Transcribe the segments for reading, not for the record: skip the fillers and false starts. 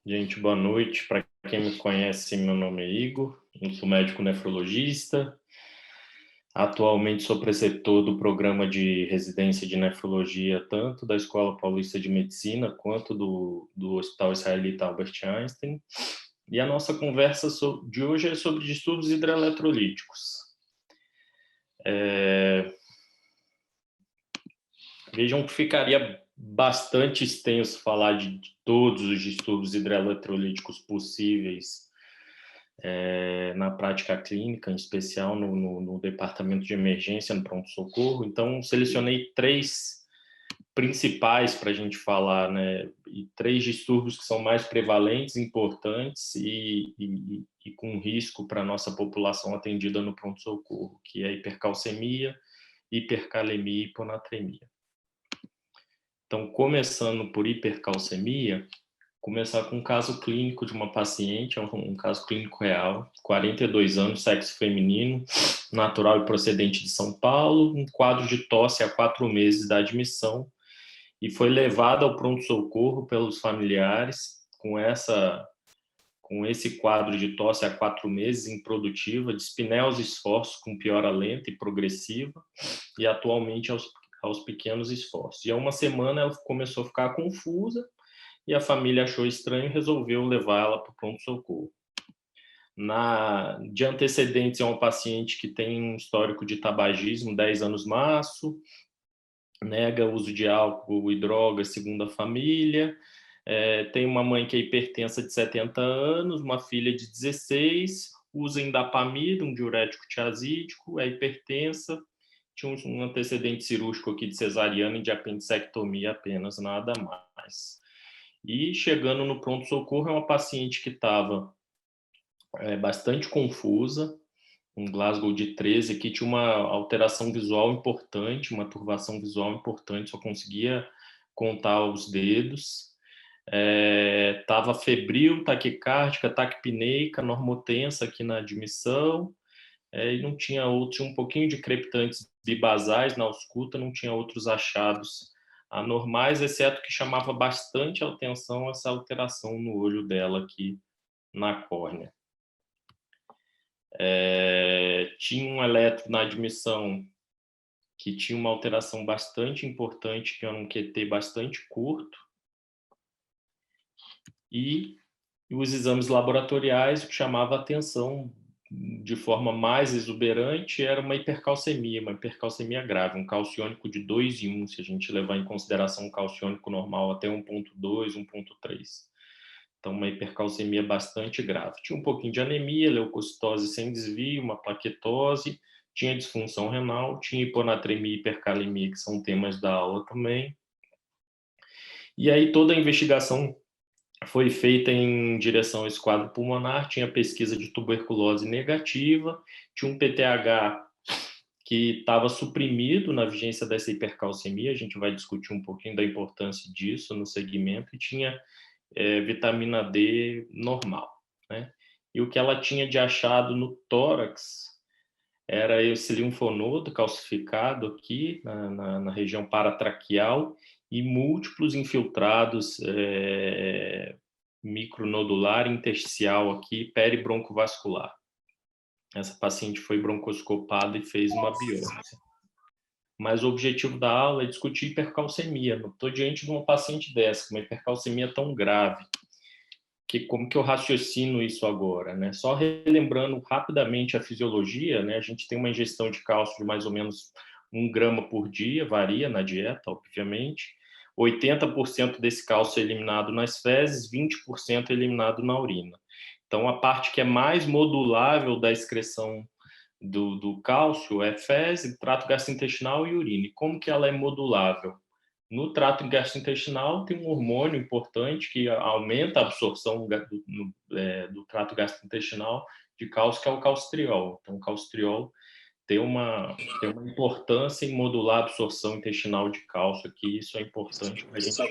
Gente, boa noite. Para quem me conhece, meu nome é Igor, eu sou médico nefrologista. Atualmente sou preceptor do programa de residência de nefrologia, tanto da Escola Paulista de Medicina quanto do Hospital Israelita Albert Einstein. E a nossa conversa de hoje é sobre distúrbios hidroeletrolíticos. Vejam que ficaria bastante extenso falar de todos os distúrbios hidroeletrolíticos possíveis na prática clínica, em especial no departamento de emergência, no pronto-socorro. Então, selecionei 3 principais para a gente falar, né? E 3 distúrbios que são mais prevalentes, importantes e com risco para a nossa população atendida no pronto-socorro, que é a hipercalcemia, hipercalemia e hiponatremia. Então, começando por hipercalcemia, começar com um caso clínico de uma paciente, um caso clínico real, 42 anos, sexo feminino, natural e procedente de São Paulo, um quadro de tosse há 4 meses da admissão, e foi levada ao pronto-socorro pelos familiares com esse quadro de tosse há 4 meses, improdutiva, dispneia esforços com piora lenta e progressiva, e atualmente aos pequenos esforços. E há uma semana ela começou a ficar confusa, e a família achou estranho e resolveu levá-la para o pronto-socorro. De antecedentes, é um paciente que tem um histórico de tabagismo, 10 anos maço, nega o uso de álcool e drogas, segundo a família, tem uma mãe que é hipertensa de 70 anos, uma filha de 16, usa indapamida, um diurético tiazídico, é hipertensa, tinha um antecedente cirúrgico aqui de cesariana e de apendicectomia apenas, nada mais. E chegando no pronto-socorro, é uma paciente que estava bastante confusa, um Glasgow de 13, que tinha uma alteração visual importante, uma turbação visual importante, só conseguia contar os dedos, estava febril, taquicárdica, taquipneica, normotensa aqui na admissão, e não tinha outro, tinha um pouquinho de crepitantes bibasais na ausculta, não tinha outros achados anormais, exceto que chamava bastante a atenção essa alteração no olho dela aqui na córnea. Tinha um eletro na admissão que tinha uma alteração bastante importante, que era um QT bastante curto, e os exames laboratoriais, o que chamava a atenção de forma mais exuberante era uma hipercalcemia grave, um calciônico de 2:1, se a gente levar em consideração um calciônico normal até 1,2, 1,3. Então, uma hipercalcemia bastante grave. Tinha um pouquinho de anemia, leucocitose sem desvio, uma plaquetose, tinha disfunção renal, tinha hiponatremia e hipercalemia, que são temas da aula também. E aí toda a investigação foi feita em direção a esse quadro pulmonar, tinha pesquisa de tuberculose negativa, tinha um PTH que estava suprimido na vigência dessa hipercalcemia, a gente vai discutir um pouquinho da importância disso no segmento, e tinha vitamina D normal, né? E o que ela tinha de achado no tórax era esse linfonodo calcificado aqui na região paratraqueal e múltiplos infiltrados micronodular intersticial aqui, peribroncovascular. Essa paciente foi broncoscopada e fez uma biópsia. Mas o objetivo da aula é discutir hipercalcemia. Não estou diante de uma paciente dessa, com uma hipercalcemia tão grave. Como que eu raciocino isso agora, né? Só relembrando rapidamente a fisiologia, né? A gente tem uma ingestão de cálcio de mais ou menos 1 grama por dia, varia na dieta, obviamente. 80% desse cálcio é eliminado nas fezes, 20% é eliminado na urina. Então, a parte que é mais modulável da excreção do cálcio é fezes, trato gastrointestinal e urina. E como que ela é modulável? No trato gastrointestinal tem um hormônio importante que aumenta a absorção do trato gastrointestinal de cálcio, que é o calcitriol. Então, o calcitriol tem uma importância em modular a absorção intestinal de cálcio aqui, isso é importante para a gente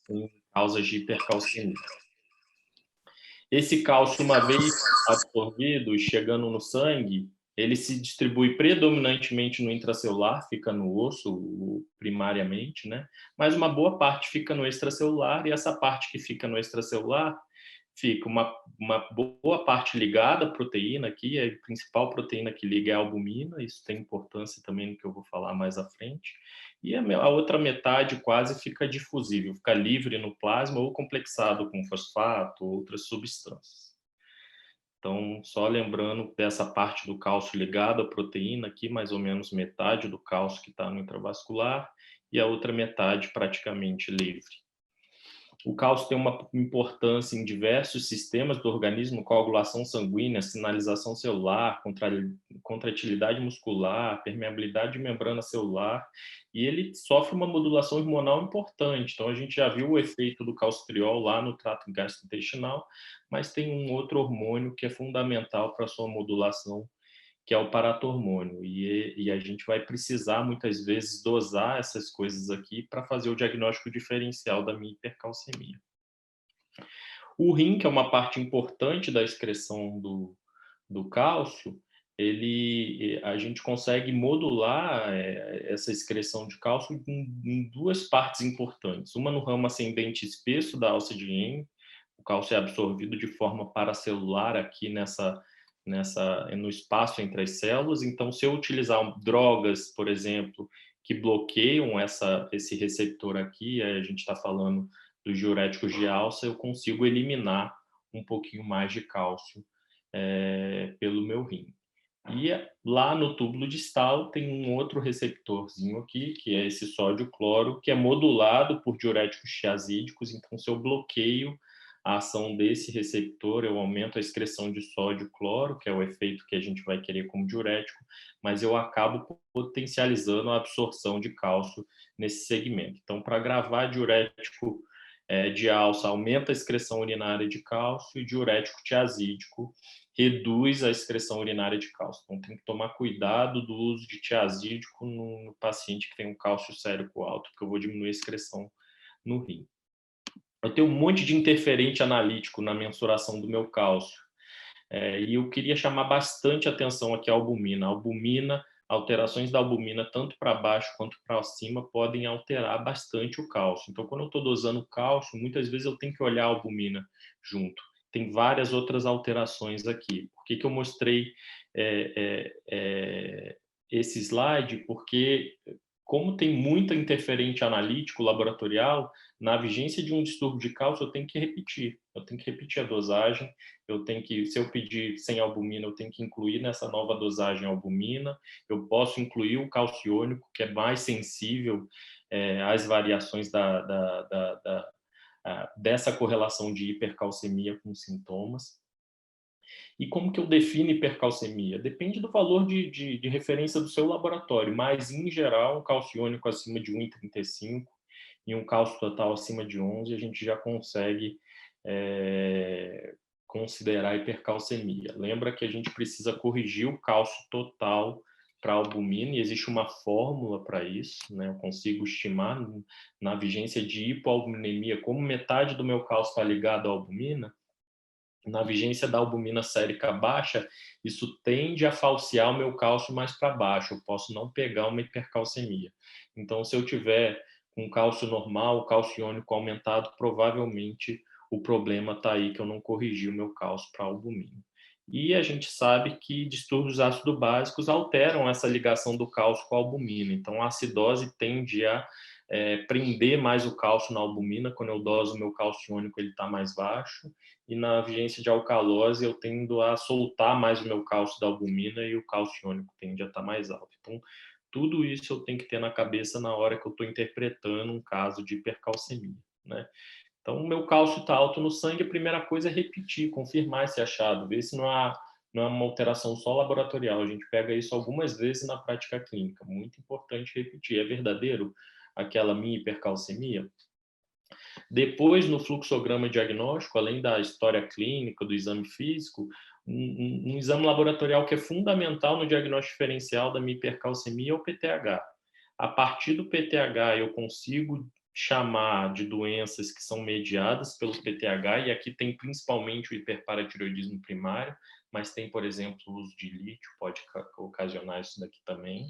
em causas de hipercalcemia. Esse cálcio, uma vez absorvido e chegando no sangue, Ele se distribui predominantemente no intracelular, fica no osso primariamente, né? Mas uma boa parte fica no extracelular, e essa parte que fica no extracelular fica uma boa parte ligada à proteína aqui, a principal proteína que liga é a albumina, isso tem importância também no que eu vou falar mais à frente, e a outra metade quase fica difusível, fica livre no plasma ou complexado com fosfato ou outras substâncias. Então, só lembrando dessa parte do cálcio ligado à proteína aqui, mais ou menos metade do cálcio que está no intravascular e a outra metade praticamente livre. O cálcio tem uma importância em diversos sistemas do organismo: coagulação sanguínea, sinalização celular, contratilidade muscular, permeabilidade de membrana celular, e ele sofre uma modulação hormonal importante. Então, a gente já viu o efeito do calcitriol lá no trato gastrointestinal, mas tem um outro hormônio que é fundamental para a sua modulação, que é o paratormônio, e a gente vai precisar muitas vezes dosar essas coisas aqui para fazer o diagnóstico diferencial da minha hipercalcemia. O rim, que é uma parte importante da excreção do cálcio, a gente consegue modular essa excreção de cálcio em duas partes importantes. Uma no ramo ascendente espesso da alça de Henle, o cálcio é absorvido de forma paracelular aqui no espaço entre as células. Então, se eu utilizar drogas, por exemplo, que bloqueiam esse receptor aqui, a gente está falando dos diuréticos de alça, eu consigo eliminar um pouquinho mais de cálcio pelo meu rim. E lá no túbulo distal tem um outro receptorzinho aqui, que é esse sódio-cloro, que é modulado por diuréticos tiazídicos. Então, se eu bloqueio a ação desse receptor, eu aumento a excreção de sódio-cloro, que é o efeito que a gente vai querer como diurético, mas eu acabo potencializando a absorção de cálcio nesse segmento. Então, para gravar diurético de alça, aumenta a excreção urinária de cálcio, e diurético tiazídico reduz a excreção urinária de cálcio. Então, tem que tomar cuidado do uso de tiazídico no paciente que tem um cálcio sérico alto, porque eu vou diminuir a excreção no rim. Eu tenho um monte de interferente analítico na mensuração do meu cálcio, e eu queria chamar bastante atenção aqui à albumina. A albumina, alterações da albumina, tanto para baixo quanto para cima, podem alterar bastante o cálcio. Então, quando eu estou dosando cálcio, muitas vezes eu tenho que olhar a albumina junto. Tem várias outras alterações aqui. Por que eu mostrei esse slide? Porque, como tem muito interferente analítico laboratorial, na vigência de um distúrbio de cálcio, eu tenho que repetir. Eu tenho que repetir a dosagem, se eu pedir sem albumina, eu tenho que incluir nessa nova dosagem albumina. Eu posso incluir o calciônico, que é mais sensível às variações dessa correlação de hipercalcemia com sintomas. E como que eu defino hipercalcemia? Depende do valor de referência do seu laboratório, mas, em geral, um calciônico acima de 1,35 e um cálcio total acima de 11, a gente já consegue considerar hipercalcemia. Lembra que a gente precisa corrigir o cálcio total para a albumina, e existe uma fórmula para isso, né? Eu consigo estimar na vigência de hipoalbuminemia, como metade do meu cálcio está ligado à albumina, na vigência da albumina sérica baixa, isso tende a falsear o meu cálcio mais para baixo, eu posso não pegar uma hipercalcemia. Então, se eu tiver com cálcio normal, cálcio iônico aumentado, provavelmente o problema está aí, que eu não corrigi o meu cálcio para albumina. E a gente sabe que distúrbios ácido-básicos alteram essa ligação do cálcio com a albumina. Então, a acidose tende a prender mais o cálcio na albumina. Quando eu doso o meu cálcio iônico, ele está mais baixo, e na vigência de alcalose eu tendo a soltar mais o meu cálcio da albumina, e o cálcio iônico tende a estar mais alto. Então, tudo isso eu tenho que ter na cabeça na hora que eu estou interpretando um caso de hipercalcemia, né? Então, o meu cálcio está alto no sangue, a primeira coisa é repetir, confirmar esse achado, ver se não é uma alteração só laboratorial. A gente pega isso algumas vezes na prática clínica. Muito importante repetir. É verdadeiro aquela minha hipercalcemia? Depois, no fluxograma diagnóstico, além da história clínica, do exame físico, um exame laboratorial que é fundamental no diagnóstico diferencial da minha hipercalcemia é o PTH. A partir do PTH, eu consigo chamar de doenças que são mediadas pelo PTH, e aqui tem principalmente o hiperparatiroidismo primário, mas tem, por exemplo, o uso de lítio, pode ocasionar isso daqui também.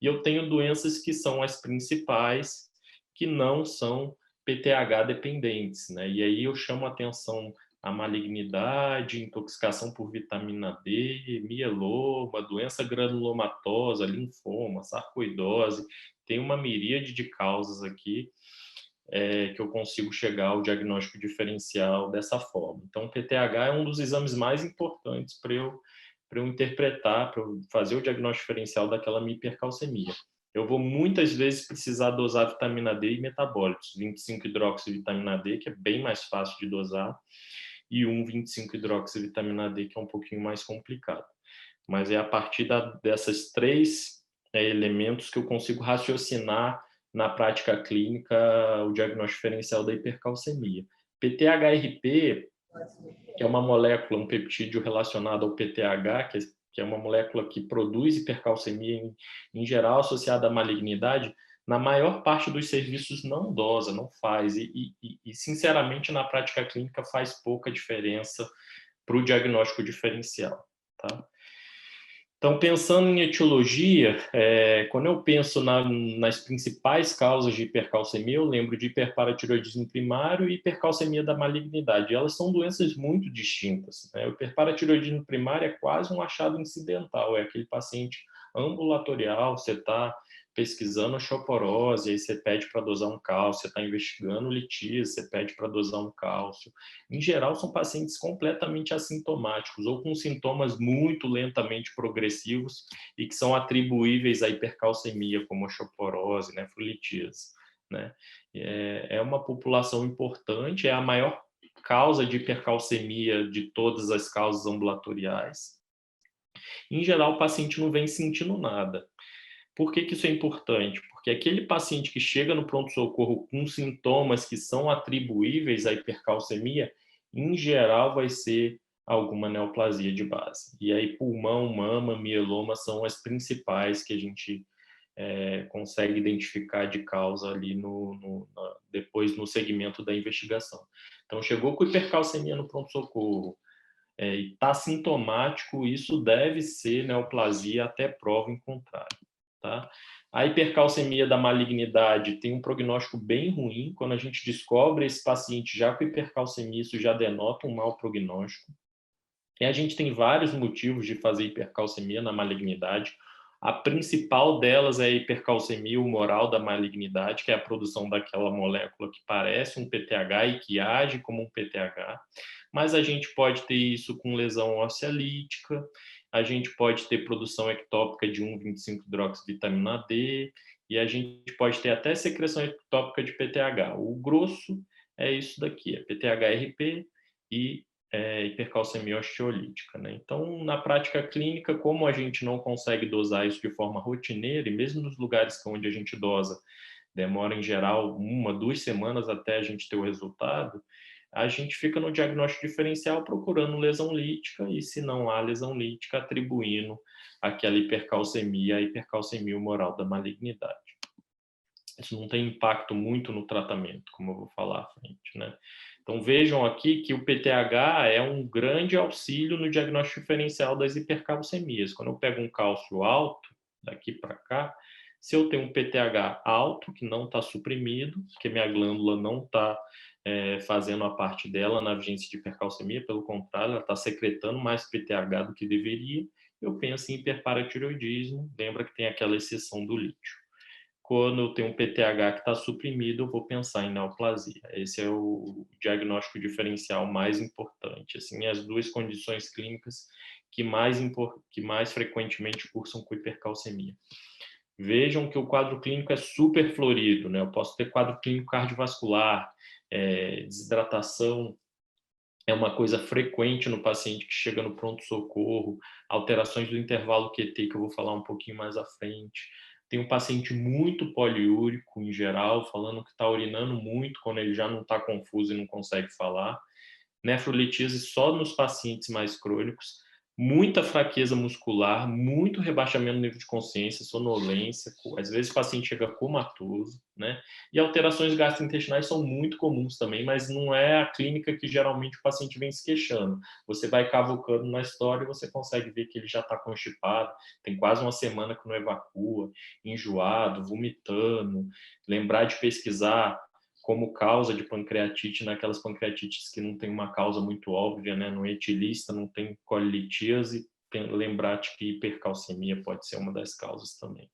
E eu tenho doenças que são as principais, que não são PTH dependentes, né? E aí eu chamo a atenção a malignidade, intoxicação por vitamina D, mieloma, doença granulomatosa, linfoma, sarcoidose, tem uma miríade de causas aqui que eu consigo chegar ao diagnóstico diferencial dessa forma. Então, o PTH é um dos exames mais importantes para eu interpretar, para eu fazer o diagnóstico diferencial daquela minha hipercalcemia. Eu vou muitas vezes precisar dosar vitamina D e metabólitos, 25-hidroxivitamina D, que é bem mais fácil de dosar, e 1,25-hidroxivitamina D, que é um pouquinho mais complicado. Mas é a partir dessas três elementos que eu consigo raciocinar na prática clínica o diagnóstico diferencial da hipercalcemia. PTHRP, que é uma molécula, um peptídeo relacionado ao PTH, que é uma molécula que produz hipercalcemia em geral associada à malignidade, na maior parte dos serviços não dosa, não faz, sinceramente na prática clínica faz pouca diferença para o diagnóstico diferencial, tá? Então, pensando em etiologia, quando eu penso nas principais causas de hipercalcemia, eu lembro de hiperparatiroidismo primário e hipercalcemia da malignidade. Elas são doenças muito distintas, né? O hiperparatiroidismo primário é quase um achado incidental, é aquele paciente ambulatorial, você está pesquisando osteoporose, aí você pede para dosar um cálcio, você está investigando litíase, você pede para dosar um cálcio. Em geral, são pacientes completamente assintomáticos ou com sintomas muito lentamente progressivos e que são atribuíveis à hipercalcemia, como osteoporose, nefrolitíase, né? É uma população importante, é a maior causa de hipercalcemia de todas as causas ambulatoriais. Em geral, o paciente não vem sentindo nada. Por que isso é importante? Porque aquele paciente que chega no pronto-socorro com sintomas que são atribuíveis à hipercalcemia, em geral vai ser alguma neoplasia de base. E aí pulmão, mama, mieloma são as principais que a gente consegue identificar de causa ali depois no segmento da investigação. Então, chegou com hipercalcemia no pronto-socorro, e está sintomático, isso deve ser neoplasia até prova em contrário. Tá? A hipercalcemia da malignidade tem um prognóstico bem ruim. Quando a gente descobre esse paciente já com hipercalcemia, isso já denota um mau prognóstico. E a gente tem vários motivos de fazer hipercalcemia na malignidade. A principal delas é a hipercalcemia humoral da malignidade, que é a produção daquela molécula que parece um PTH e que age como um PTH. Mas a gente pode ter isso com lesão óssea lítica, a gente pode ter produção ectópica de 1,25-hidroxivitamina D, e a gente pode ter até secreção ectópica de PTH. O grosso é isso daqui, é PTHRP e hipercalcemia osteolítica, né? Então, na prática clínica, como a gente não consegue dosar isso de forma rotineira, e mesmo nos lugares onde a gente dosa, demora em geral 1, 2 semanas até a gente ter o resultado, a gente fica no diagnóstico diferencial procurando lesão lítica e, se não há lesão lítica, atribuindo aquela hipercalcemia à hipercalcemia humoral da malignidade. Isso não tem impacto muito no tratamento, como eu vou falar à frente, né? Então, vejam aqui que o PTH é um grande auxílio no diagnóstico diferencial das hipercalcemias. Quando eu pego um cálcio alto, daqui para cá, se eu tenho um PTH alto, que não está suprimido, que minha glândula não está fazendo a parte dela na vigência de hipercalcemia, pelo contrário, ela está secretando mais PTH do que deveria, eu penso em hiperparatiroidismo, lembra que tem aquela exceção do lítio. Quando eu tenho um PTH que está suprimido, eu vou pensar em neoplasia. Esse é o diagnóstico diferencial mais importante. Assim, as duas condições clínicas que mais frequentemente cursam com hipercalcemia. Vejam que o quadro clínico é super florido, né? Eu posso ter quadro clínico cardiovascular, desidratação, é uma coisa frequente no paciente que chega no pronto-socorro, alterações do intervalo QT, que eu vou falar um pouquinho mais à frente. Tem um paciente muito poliúrico, em geral, falando que está urinando muito quando ele já não está confuso e não consegue falar. Nefrolitíase só nos pacientes mais crônicos. muita fraqueza muscular, muito rebaixamento do nível de consciência, sonolência, às vezes o paciente chega comatoso, né? E alterações gastrointestinais são muito comuns também, mas não é a clínica que geralmente o paciente vem se queixando. Você vai cavucando na história e você consegue ver que ele já está constipado, tem quase uma semana que não evacua, enjoado, vomitando, lembrar de pesquisar como causa de pancreatite, naquelas pancreatites que não tem uma causa muito óbvia, né? No etilista, não tem colilitíase, lembrar de que hipercalcemia pode ser uma das causas também.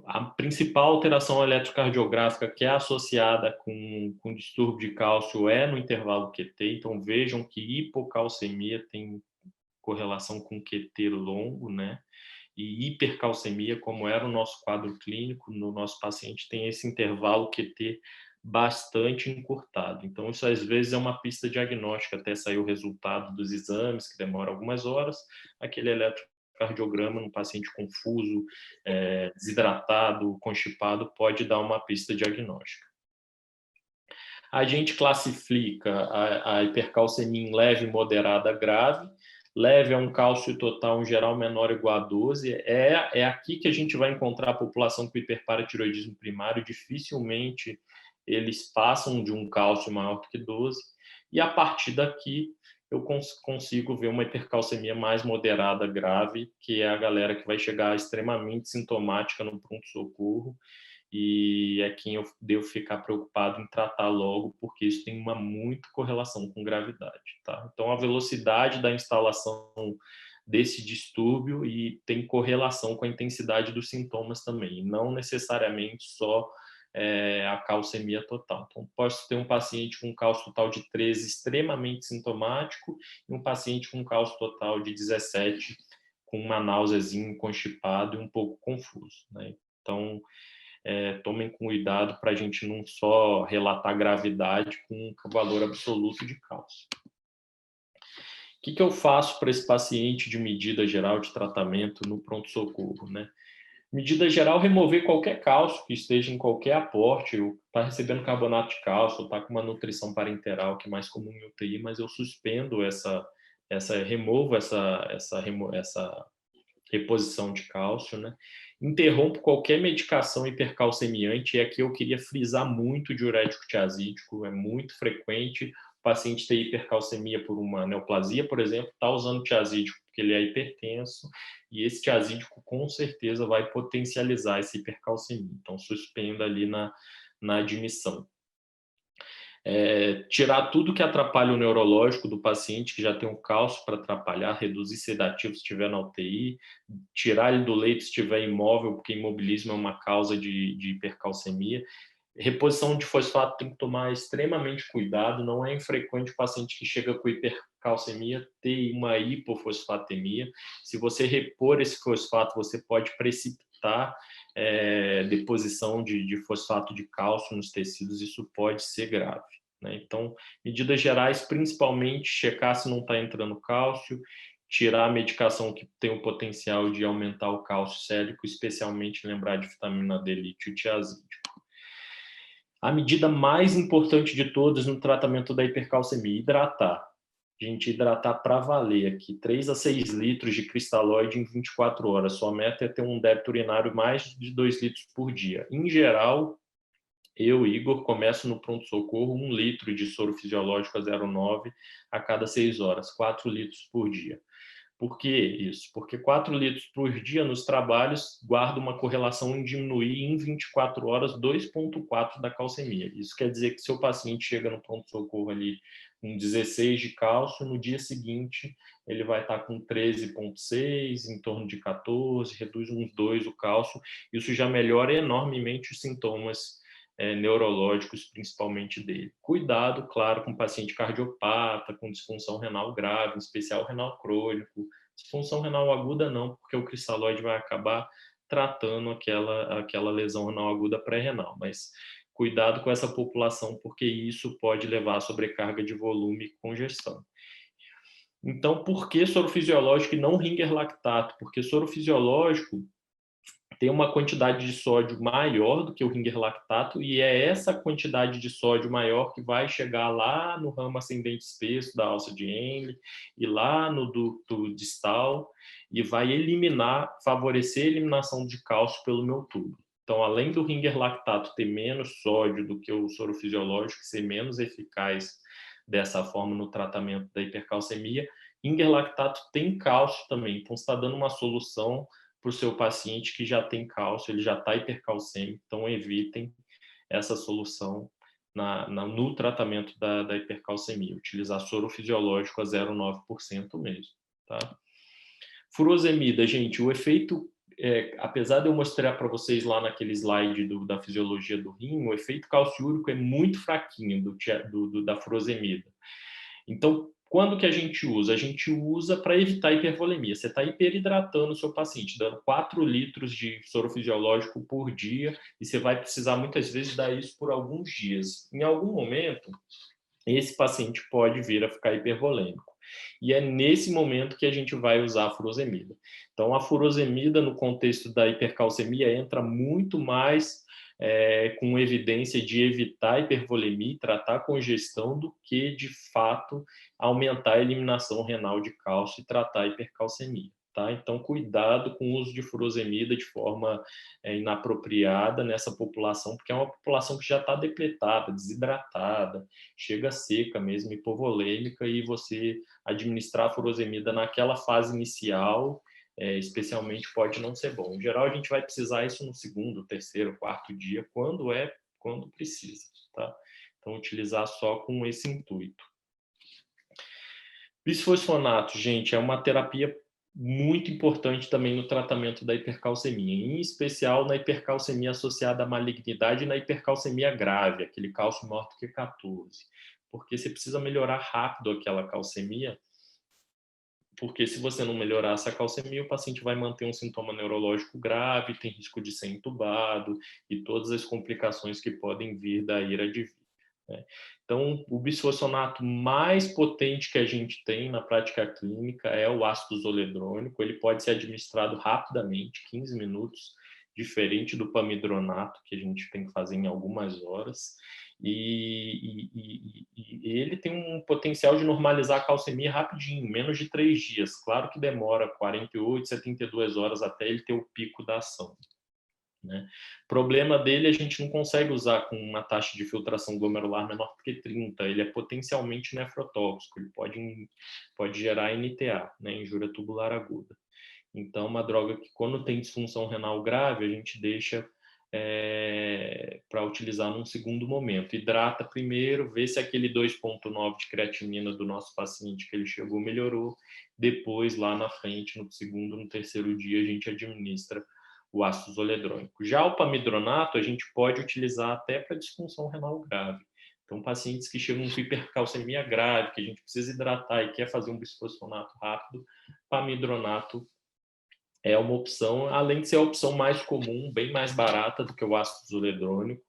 A principal alteração eletrocardiográfica que é associada com distúrbio de cálcio é no intervalo QT, então vejam que hipocalcemia tem correlação com QT longo, né? E hipercalcemia, como era o nosso quadro clínico, no nosso paciente tem esse intervalo QT bastante encurtado. Então, isso às vezes é uma pista diagnóstica até sair o resultado dos exames, que demora algumas horas, aquele eletrocardiograma num paciente confuso, desidratado, constipado, pode dar uma pista diagnóstica. A gente classifica a hipercalcemia em leve, moderada, grave. Leve é um cálcio total em geral menor ou igual a 12. É aqui que a gente vai encontrar a população com hiperparatiroidismo primário. Dificilmente eles passam de um cálcio maior do que 12. E a partir daqui eu consigo ver uma hipercalcemia mais moderada, grave, que é a galera que vai chegar extremamente sintomática no pronto-socorro, e é quem eu devo ficar preocupado em tratar logo, porque isso tem uma muita correlação com gravidade, tá? Então, a velocidade da instalação desse distúrbio e tem correlação com a intensidade dos sintomas também, não necessariamente só a calcemia total. Então, posso ter um paciente com cálcio total de 13 extremamente sintomático e um paciente com cálcio total de 17 com uma náuseazinha, constipado e um pouco confuso, né? Então, tomem cuidado para a gente não só relatar gravidade com o valor absoluto de cálcio. O que eu faço para esse paciente de medida geral de tratamento no pronto-socorro, né? Medida geral, remover qualquer cálcio que esteja em qualquer aporte, ou está recebendo carbonato de cálcio, ou está com uma nutrição parenteral, que é mais comum em UTI, mas eu suspendo removo essa reposição de cálcio, né? Interrompo qualquer medicação hipercalcemiante, e aqui eu queria frisar muito o diurético tiazídico, é muito frequente o paciente ter hipercalcemia por uma neoplasia, por exemplo, está usando tiazídico porque ele é hipertenso, e esse tiazídico com certeza vai potencializar essa hipercalcemia, então suspenda ali na admissão. Tirar tudo que atrapalha o neurológico do paciente, que já tem um cálcio para atrapalhar, reduzir sedativo se estiver na UTI, tirar ele do leito se estiver imóvel, porque imobilismo é uma causa de hipercalcemia. Reposição de fosfato tem que tomar extremamente cuidado, não é infrequente o paciente que chega com hipercalcemia ter uma hipofosfatemia. Se você repor esse fosfato, você pode precipitar deposição de fosfato de cálcio nos tecidos, isso pode ser grave, né? Então, medidas gerais, principalmente checar se não está entrando cálcio, tirar a medicação que tem o potencial de aumentar o cálcio sérico, especialmente lembrar de vitamina D, lítio e tiazídico. A medida mais importante de todas no tratamento da hipercalcemia, hidratar. A gente hidratar para valer aqui, 3 a 6 litros de cristalóide em 24 horas. Sua meta é ter um débito urinário mais de 2 litros por dia. Em geral, eu, Igor, começo no pronto-socorro 1 litro de soro fisiológico a 0,9 a cada 6 horas, 4 litros por dia. Por que isso? Porque 4 litros por dia nos trabalhos guarda uma correlação em diminuir em 24 horas 2,4 da calcemia. Isso quer dizer que se o paciente chega no pronto-socorro ali com 16 de cálcio, no dia seguinte ele vai estar com 13,6, em torno de 14, reduz uns 2 o cálcio. Isso já melhora enormemente os sintomas neurológicos, principalmente dele. Cuidado, claro, com paciente cardiopata, com disfunção renal grave, em especial renal crônico. Disfunção renal aguda não, porque o cristalóide vai acabar tratando aquela lesão renal aguda pré-renal, mas cuidado com essa população, porque isso pode levar a sobrecarga de volume e congestão. Então, por que soro fisiológico e não ringer lactato? Porque soro fisiológico tem uma quantidade de sódio maior do que o Ringer lactato, e é essa quantidade de sódio maior que vai chegar lá no ramo ascendente espesso da alça de Henle e lá no ducto distal, e vai favorecer a eliminação de cálcio pelo meu tubo. Então, além do Ringer lactato ter menos sódio do que o soro fisiológico, ser menos eficaz dessa forma no tratamento da hipercalcemia, Ringer lactato tem cálcio também, então está dando uma solução para o seu paciente que já tem cálcio, ele já está hipercalcêmico, então evitem essa solução no tratamento da hipercalcemia, utilizar soro fisiológico a 0,9% mesmo, tá? Furosemida, gente, o efeito, apesar de eu mostrar para vocês lá naquele slide da fisiologia do rim, o efeito calciúrico é muito fraquinho da furosemida. Então, quando que a gente usa? A gente usa para evitar hipervolemia. Você está hiperidratando o seu paciente, dando 4 litros de soro fisiológico por dia, e você vai precisar muitas vezes dar isso por alguns dias. Em algum momento, esse paciente pode vir a ficar hipervolêmico. E é nesse momento que a gente vai usar a furosemida. Então, a furosemida, no contexto da hipercalcemia, entra muito mais com evidência de evitar a hipervolemia e tratar a congestão do que, de fato, aumentar a eliminação renal de cálcio e tratar a hipercalcemia. Tá? Então, cuidado com o uso de furosemida de forma inapropriada nessa população, porque é uma população que já está depletada, desidratada, chega seca mesmo, hipovolêmica, e você administrar a furosemida naquela fase inicial, especialmente, pode não ser bom. Em geral, a gente vai precisar isso no segundo, terceiro, quarto dia, quando precisa, tá? Então, utilizar só com esse intuito. Bisfosfonato, gente, é uma terapia muito importante também no tratamento da hipercalcemia, em especial na hipercalcemia associada à malignidade e na hipercalcemia grave, aquele cálcio maior do que 14, porque você precisa melhorar rápido aquela calcemia, porque se você não melhorar essa calcemia, o paciente vai manter um sintoma neurológico grave, tem risco de ser entubado e todas as complicações que podem vir da ira de vida. Então, o bisfosfonato mais potente que a gente tem na prática clínica é o ácido zoledrônico. Ele pode ser administrado rapidamente, 15 minutos, diferente do pamidronato, que a gente tem que fazer em algumas horas. E ele tem um potencial de normalizar a calcemia rapidinho, em menos de 3 dias. Claro que demora 48, 72 horas até ele ter o pico da ação. Né? Problema dele, a gente não consegue usar com uma taxa de filtração glomerular menor do que 30, ele é potencialmente nefrotóxico, ele pode gerar NTA, né, injúria tubular aguda. Então, uma droga que, quando tem disfunção renal grave, a gente deixa para utilizar num segundo momento. Hidrata primeiro, vê se aquele 2,9 de creatinina do nosso paciente que ele chegou melhorou, depois, lá na frente, no segundo, no terceiro dia, a gente administra o ácido zoledrônico. Já o pamidronato, a gente pode utilizar até para disfunção renal grave. Então, pacientes que chegam com hipercalcemia grave, que a gente precisa hidratar e quer fazer um bisfosfonato rápido, pamidronato é uma opção, além de ser a opção mais comum, bem mais barata do que o ácido zoledrônico.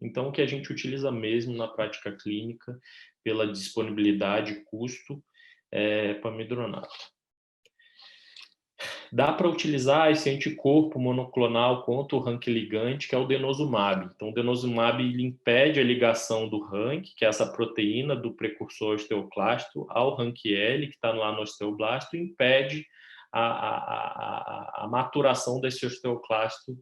Então, o que a gente utiliza mesmo na prática clínica, pela disponibilidade e custo, é pamidronato. Dá para utilizar esse anticorpo monoclonal contra o RANK ligante, que é o denosumab. Então, o denosumab ele impede a ligação do RANK, que é essa proteína do precursor osteoclasto, ao RANKL, que está lá no osteoblasto, e impede a maturação desse osteoclasto,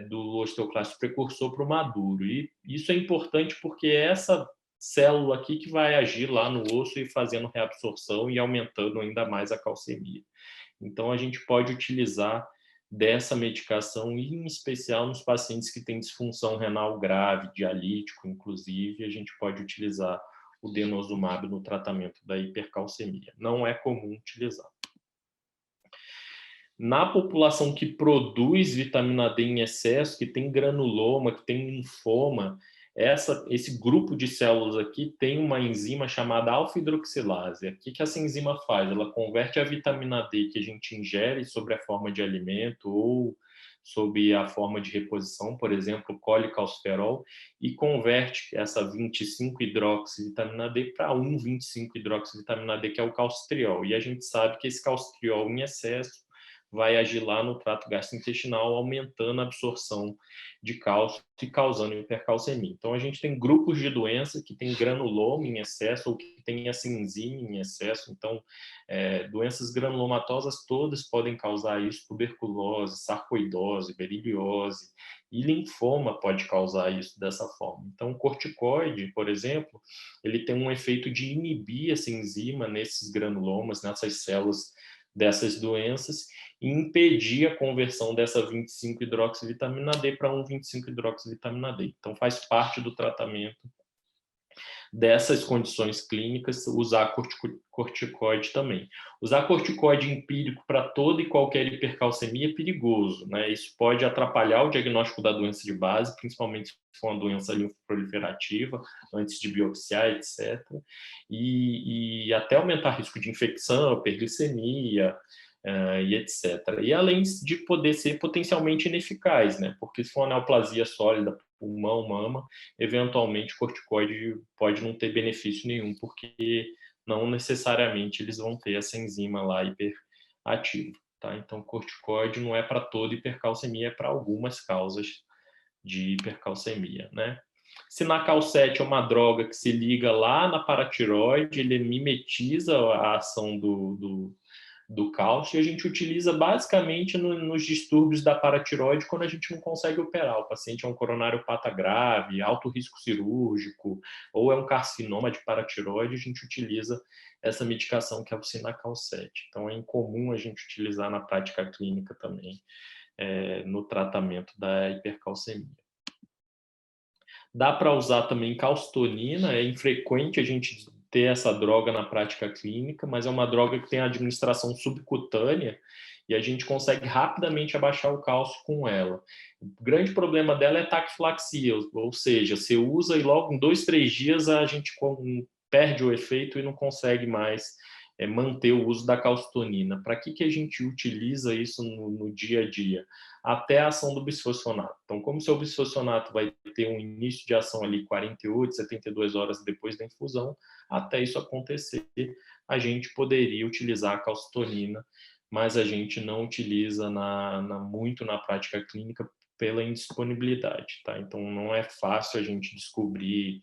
do osteoclasto precursor para o maduro. E isso é importante porque é essa célula aqui que vai agir lá no osso e fazendo reabsorção e aumentando ainda mais a calcemia. Então, a gente pode utilizar dessa medicação, em especial nos pacientes que têm disfunção renal grave, dialítico, inclusive, a gente pode utilizar o denosumab no tratamento da hipercalcemia. Não é comum utilizar. Na população que produz vitamina D em excesso, que tem granuloma, que tem linfoma, esse grupo de células aqui tem uma enzima chamada alfa-hidroxilase. O que essa enzima faz? Ela converte a vitamina D que a gente ingere sob a forma de alimento ou sob a forma de reposição, por exemplo, colecalciferol, e converte essa 25-hidroxivitamina D para 1,25-hidroxivitamina D, que é o calcitriol. E a gente sabe que esse calcitriol em excesso vai agir lá no trato gastrointestinal, aumentando a absorção de cálcio e causando hipercalcemia. Então, a gente tem grupos de doença que tem granuloma em excesso ou que tem essa enzima em excesso. Então, doenças granulomatosas todas podem causar isso, tuberculose, sarcoidose, beriliose, e linfoma pode causar isso dessa forma. Então, o corticoide, por exemplo, ele tem um efeito de inibir essa enzima nesses granulomas, nessas células dessas doenças, e impedir a conversão dessa 25-hidroxivitamina D para 1,25-hidroxivitamina D. Então, faz parte do tratamento dessas condições clínicas, usar corticoide também. Usar corticoide empírico para toda e qualquer hipercalcemia é perigoso, né? Isso pode atrapalhar o diagnóstico da doença de base, principalmente se for uma doença linfoproliferativa, antes de biopsiar, etc. E até aumentar risco de infecção, hiperglicemia, e etc. E além de poder ser potencialmente ineficaz, né? Porque se for uma neoplasia sólida, pulmão, mama, eventualmente o corticoide pode não ter benefício nenhum, porque não necessariamente eles vão ter essa enzima lá hiperativa, tá? Então, corticoide não é para toda hipercalcemia, é para algumas causas de hipercalcemia, né? Sinacalcete é uma droga que se liga lá na paratiroide, ele mimetiza a ação do cálcio, e a gente utiliza basicamente nos distúrbios da paratiroide quando a gente não consegue operar. O paciente é um coronariopata grave, alto risco cirúrgico, ou é um carcinoma de paratiroide, a gente utiliza essa medicação que é o Sinacalcete. Então, é incomum a gente utilizar na prática clínica também, no tratamento da hipercalcemia. Dá para usar também calcitonina, é infrequente a gente ter essa droga na prática clínica, mas é uma droga que tem administração subcutânea e a gente consegue rapidamente abaixar o cálcio com ela. O grande problema dela é taquifilaxia, ou seja, você usa e logo em 2, 3 dias a gente perde o efeito e não consegue mais manter o uso da calcitonina. Para que a gente utiliza isso no dia a dia? Até a ação do bisfosfonato. Então, como o seu bisfosfonato vai ter um início de ação ali 48, 72 horas depois da infusão, até isso acontecer, a gente poderia utilizar a calcitonina, mas a gente não utiliza muito na prática clínica pela indisponibilidade, tá? Então, não é fácil a gente descobrir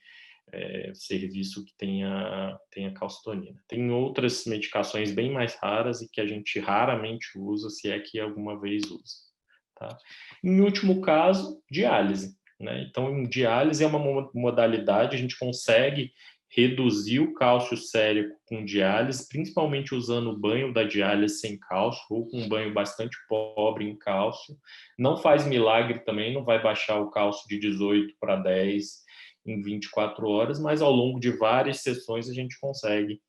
serviço que tenha calcitonina. Tem outras medicações bem mais raras e que a gente raramente usa, se é que alguma vez usa. Tá? Em último caso, diálise, né? Então, em diálise é uma modalidade, a gente consegue reduzir o cálcio sérico com diálise, principalmente usando o banho da diálise sem cálcio ou com um banho bastante pobre em cálcio. Não faz milagre também, não vai baixar o cálcio de 18 para 10 em 24 horas, mas ao longo de várias sessões a gente consegue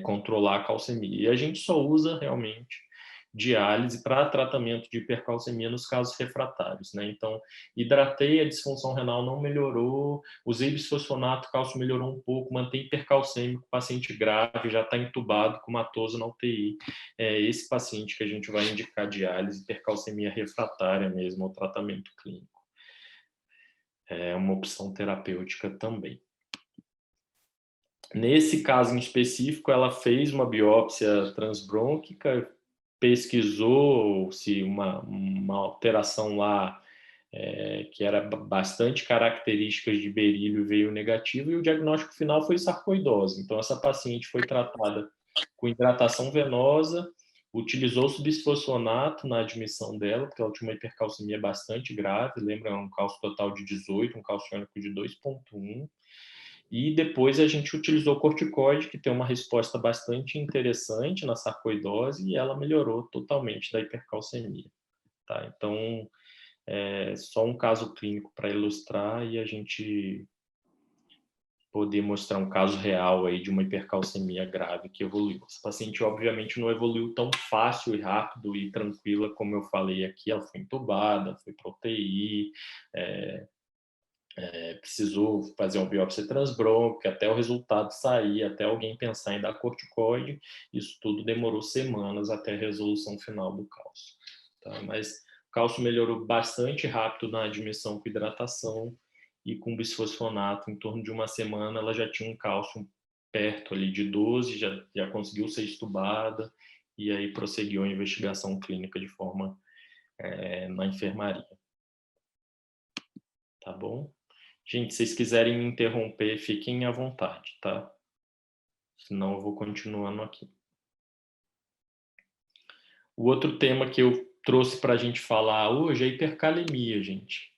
controlar a calcemia. E a gente só usa realmente diálise para tratamento de hipercalcemia nos casos refratários, né? Então, hidratei, a disfunção renal não melhorou, usei bisfosfonato, cálcio melhorou um pouco, mantém hipercalcêmico, paciente grave, já está entubado, comatoso na UTI. É esse paciente que a gente vai indicar diálise, hipercalcemia refratária mesmo, ao tratamento clínico. É uma opção terapêutica também. Nesse caso em específico, ela fez uma biópsia transbrônquica, pesquisou se uma alteração lá que era bastante características de berílio veio negativo, e o diagnóstico final foi sarcoidose. Então, essa paciente foi tratada com hidratação venosa, utilizou-se bisfosfonato na admissão dela, porque ela tinha uma hipercalcemia bastante grave, lembra, um cálcio total de 18, um cálcio iônico de 2,1, e depois a gente utilizou corticoide, que tem uma resposta bastante interessante na sarcoidose, e ela melhorou totalmente da hipercalcemia. Tá? Então, só um caso clínico para ilustrar e a gente poder mostrar um caso real aí de uma hipercalcemia grave que evoluiu. Essa paciente, obviamente, não evoluiu tão fácil e rápido e tranquila como eu falei aqui. Ela foi entubada, foi para UTI, precisou fazer uma biópsia transbrônquica, até o resultado sair, até alguém pensar em dar corticoide. Isso tudo demorou semanas até a resolução final do cálcio. Tá? Mas o cálcio melhorou bastante rápido na admissão com hidratação, e com bisfosfonato, em torno de uma semana, ela já tinha um cálcio perto ali de 12, já conseguiu ser estubada e aí prosseguiu a investigação clínica de forma na enfermaria. Tá bom? Gente, se vocês quiserem me interromper, fiquem à vontade, tá? Senão eu vou continuando aqui. O outro tema que eu trouxe para a gente falar hoje é a hipercalemia, gente.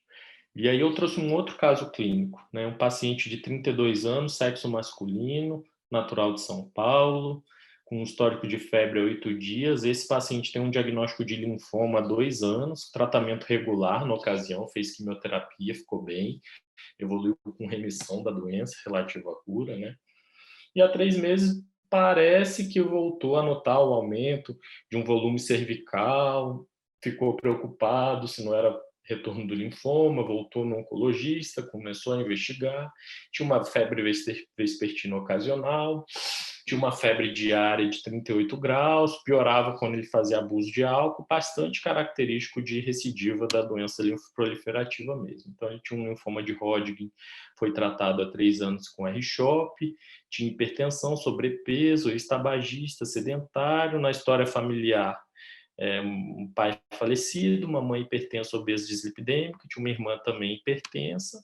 E aí eu trouxe um outro caso clínico, né? Um paciente de 32 anos, sexo masculino, natural de São Paulo, com um histórico de febre há 8 dias. Esse paciente tem um diagnóstico de linfoma há 2 anos, tratamento regular na ocasião, fez quimioterapia, ficou bem, evoluiu com remissão da doença relativa à cura, né? E há 3 meses parece que voltou a notar o aumento de um volume cervical, ficou preocupado se não era retorno do linfoma, voltou no oncologista, começou a investigar, tinha uma febre vespertina ocasional, tinha uma febre diária de 38 graus, piorava quando ele fazia abuso de álcool, bastante característico de recidiva da doença linfoproliferativa mesmo. Então, ele tinha um linfoma de Hodgkin, foi tratado há 3 anos com R-CHOP, tinha hipertensão, sobrepeso, ex-tabagista, sedentário, na história familiar, um pai falecido, uma mãe hipertensa, obesa, dislipidêmica, tinha uma irmã também hipertensa,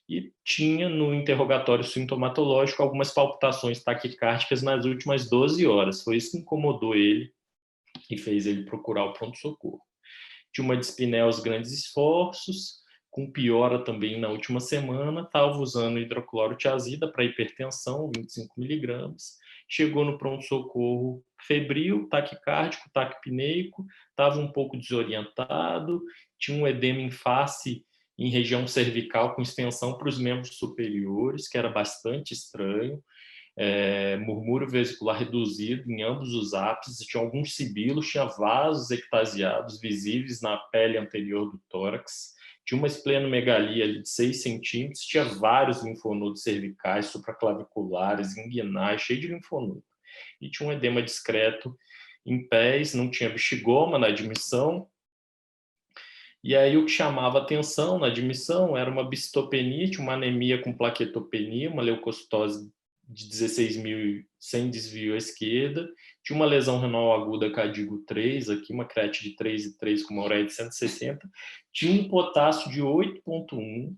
e tinha no interrogatório sintomatológico algumas palpitações taquicárdicas nas últimas 12 horas. Foi isso que incomodou ele e fez ele procurar o pronto-socorro. Tinha uma dispneia aos grandes esforços, com piora também na última semana, estava usando hidroclorotiazida para hipertensão, 25 miligramas, chegou no pronto-socorro febril, taquicárdico, taquipneico, estava um pouco desorientado, tinha um edema em face em região cervical com extensão para os membros superiores, que era bastante estranho, murmúrio vesicular reduzido em ambos os ápices, tinha alguns sibilos, tinha vasos ectasiados visíveis na pele anterior do tórax, tinha uma esplenomegalia ali de 6 centímetros, tinha vários linfonodos cervicais, supraclaviculares, inguinais, cheio de linfonodo. E tinha um edema discreto em pés, não tinha bexigoma na admissão. E aí o que chamava atenção na admissão era uma bicitopenite, uma anemia com plaquetopenia, uma leucocitose de 16.000 sem desvio à esquerda, tinha uma lesão renal aguda Cadigo 3, aqui uma create de 3,3 com uma ureia de 160, tinha um potássio de 8,1,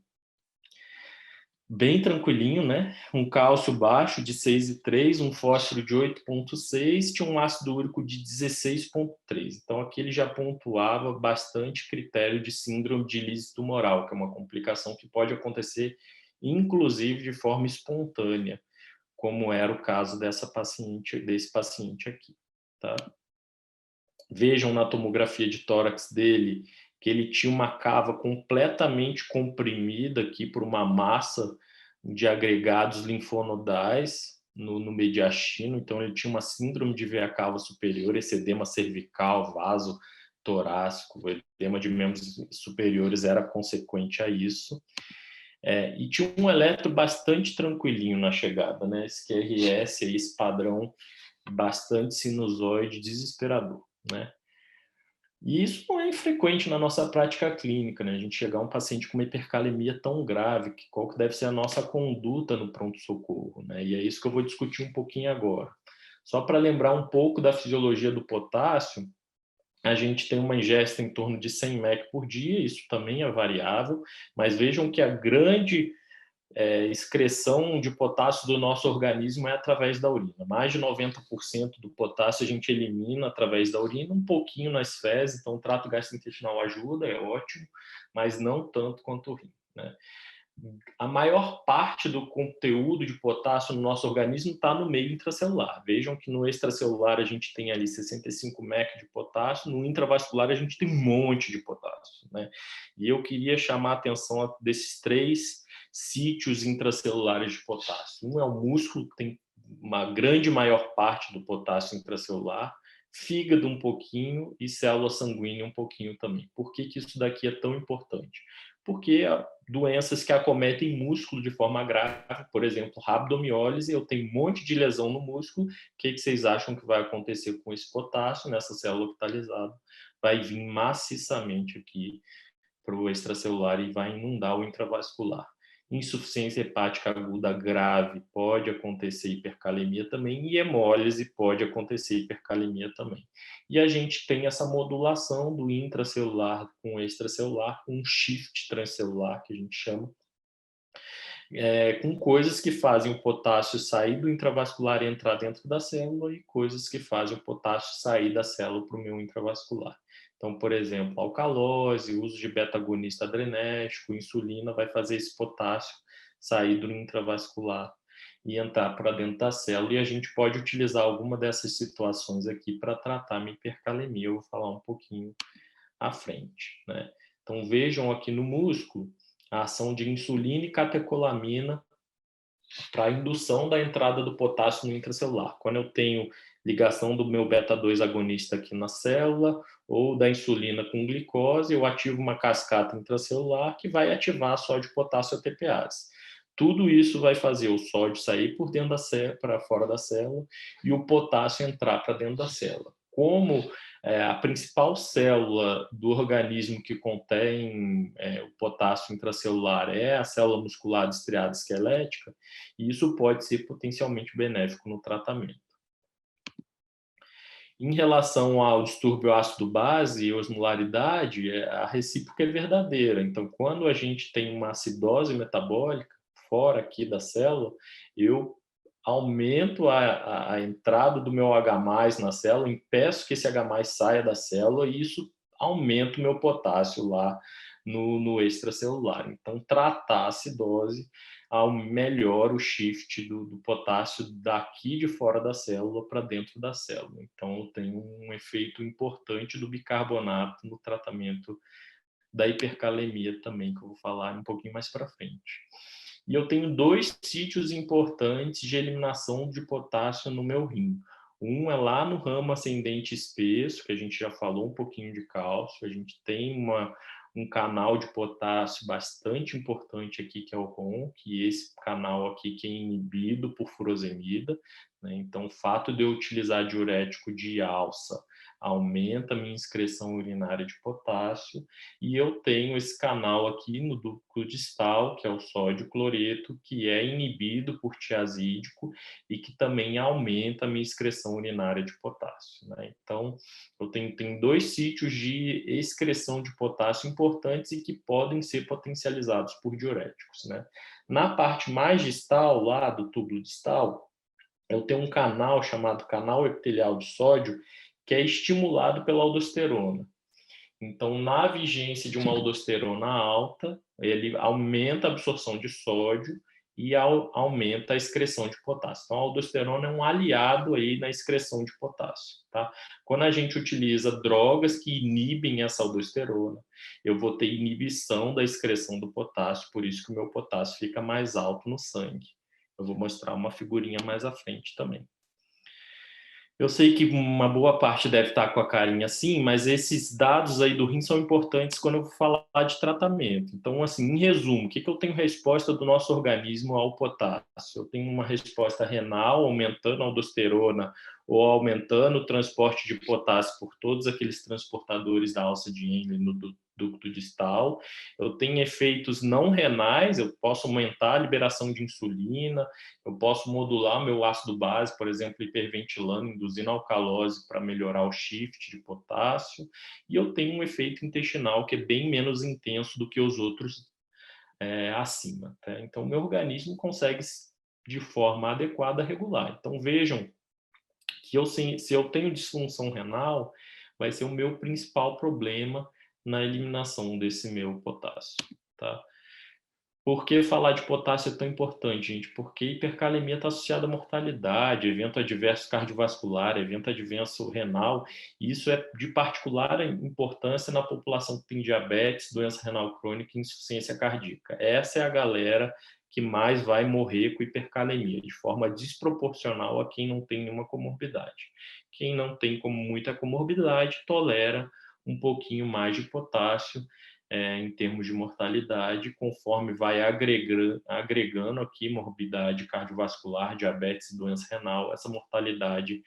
bem tranquilinho, né? Um cálcio baixo de 6,3, um fósforo de 8,6, tinha um ácido úrico de 16,3. Então, aqui ele já pontuava bastante critério de síndrome de lise tumoral, que é uma complicação que pode acontecer, inclusive, de forma espontânea, como era o caso desse paciente aqui, tá? Vejam na tomografia de tórax dele que ele tinha uma cava completamente comprimida aqui por uma massa de agregados linfonodais no mediastino, então ele tinha uma síndrome de veia cava superior, esse edema cervical, vaso torácico, edema de membros superiores era consequente a isso. E tinha um eletro bastante tranquilinho na chegada, né? Esse QRS, aí, esse padrão bastante sinusoide, desesperador, né? E isso não é infrequente na nossa prática clínica, né? A gente chegar a um paciente com uma hipercalemia tão grave, qual que deve ser a nossa conduta no pronto-socorro, né? E é isso que eu vou discutir um pouquinho agora. Só para lembrar um pouco da fisiologia do potássio, a gente tem uma ingesta em torno de 100 mEq por dia, isso também é variável, mas vejam que a grande excreção de potássio do nosso organismo é através da urina. Mais de 90% do potássio a gente elimina através da urina, um pouquinho nas fezes, então o trato gastrointestinal ajuda, é ótimo, mas não tanto quanto o rim, né? A maior parte do conteúdo de potássio no nosso organismo está no meio intracelular. Vejam que no extracelular a gente tem ali 65 mEq de potássio, no intravascular a gente tem um monte de potássio, né? E eu queria chamar a atenção desses 3 sítios intracelulares de potássio. Um é o músculo, que tem uma grande maior parte do potássio intracelular, fígado um pouquinho e célula sanguínea um pouquinho também. Por que isso daqui é tão importante? Porque doenças que acometem músculo de forma grave, por exemplo, rabdomiólise, eu tenho um monte de lesão no músculo, o que vocês acham que vai acontecer com esse potássio nessa célula vitalizada? Vai vir maciçamente aqui para o extracelular e vai inundar o intravascular. Insuficiência hepática aguda grave, pode acontecer hipercalemia também, e hemólise, pode acontecer hipercalemia também. E a gente tem essa modulação do intracelular com o extracelular, com um shift transcelular, que a gente chama, com coisas que fazem o potássio sair do intravascular e entrar dentro da célula, e coisas que fazem o potássio sair da célula para o meio intravascular. Então, por exemplo, alcalose, uso de beta-agonista adrenérgico, insulina, vai fazer esse potássio sair do intravascular e entrar para dentro da célula, e a gente pode utilizar alguma dessas situações aqui para tratar a hipercalemia. Eu vou falar um pouquinho à frente, né? Então, vejam aqui no músculo a ação de insulina e catecolamina para a indução da entrada do potássio no intracelular. Quando eu tenho ligação do meu beta-2 agonista aqui na célula, ou da insulina com glicose, eu ativo uma cascata intracelular que vai ativar a sódio-potássio ATPase. Tudo isso vai fazer o sódio sair por dentro da célula, para fora da célula, e o potássio entrar para dentro da célula. Como a principal célula do organismo que contém o potássio intracelular é a célula muscular estriada esquelética, e isso pode ser potencialmente benéfico no tratamento. Em relação ao distúrbio ácido-base e osmolaridade, a recíproca é verdadeira. Então, quando a gente tem uma acidose metabólica fora aqui da célula, eu aumento a entrada do meu H+ na célula, impeço que esse H+ saia da célula, e isso aumenta o meu potássio lá no extracelular. Então, tratar a acidose melhora o shift do potássio daqui de fora da célula para dentro da célula. Então, tem um efeito importante do bicarbonato no tratamento da hipercalemia também, que eu vou falar um pouquinho mais para frente. E eu tenho 2 sítios importantes de eliminação de potássio no meu rim. Um é lá no ramo ascendente espesso, que a gente já falou um pouquinho de cálcio. A gente tem um canal de potássio bastante importante aqui, que é o ROM, que esse canal aqui que é inibido por furosemida, né? Então, o fato de eu utilizar diurético de alça aumenta a minha excreção urinária de potássio, e eu tenho esse canal aqui no ducto distal, que é o sódio cloreto, que é inibido por tiazídico e que também aumenta a minha excreção urinária de potássio, né? Então, eu tenho 2 sítios de excreção de potássio importantes e que podem ser potencializados por diuréticos, né? Na parte mais distal, lá do túbulo distal, eu tenho um canal chamado canal epitelial de sódio, que é estimulado pela aldosterona. Então, na vigência de uma aldosterona alta, ele aumenta a absorção de sódio e aumenta a excreção de potássio. Então, a aldosterona é um aliado aí na excreção de potássio, tá? Quando a gente utiliza drogas que inibem essa aldosterona, eu vou ter inibição da excreção do potássio, por isso que o meu potássio fica mais alto no sangue. Eu vou mostrar uma figurinha mais à frente também. Eu sei que uma boa parte deve estar com a carinha assim, mas esses dados aí do rim são importantes quando eu vou falar de tratamento. Então, assim, em resumo, o que eu tenho resposta do nosso organismo ao potássio? Eu tenho uma resposta renal, aumentando a aldosterona ou aumentando o transporte de potássio por todos aqueles transportadores da alça de Henle no ducto distal. Eu tenho efeitos não renais, eu posso aumentar a liberação de insulina, eu posso modular meu ácido base, por exemplo, hiperventilando, induzindo alcalose para melhorar o shift de potássio, e eu tenho um efeito intestinal que é bem menos intenso do que os outros acima, tá? Então, o meu organismo consegue, de forma adequada, regular. Então, vejam que se eu tenho disfunção renal, vai ser o meu principal problema na eliminação desse meu potássio, tá? Por que falar de potássio é tão importante, gente? Porque hipercalemia está associada à mortalidade, evento adverso cardiovascular, evento adverso renal, e isso é de particular importância na população que tem diabetes, doença renal crônica e insuficiência cardíaca. Essa é a galera que mais vai morrer com hipercalemia, de forma desproporcional a quem não tem nenhuma comorbidade. Quem não tem muita comorbidade tolera um pouquinho mais de potássio, em termos de mortalidade, conforme vai agregando aqui morbidade cardiovascular, diabetes e doença renal, essa mortalidade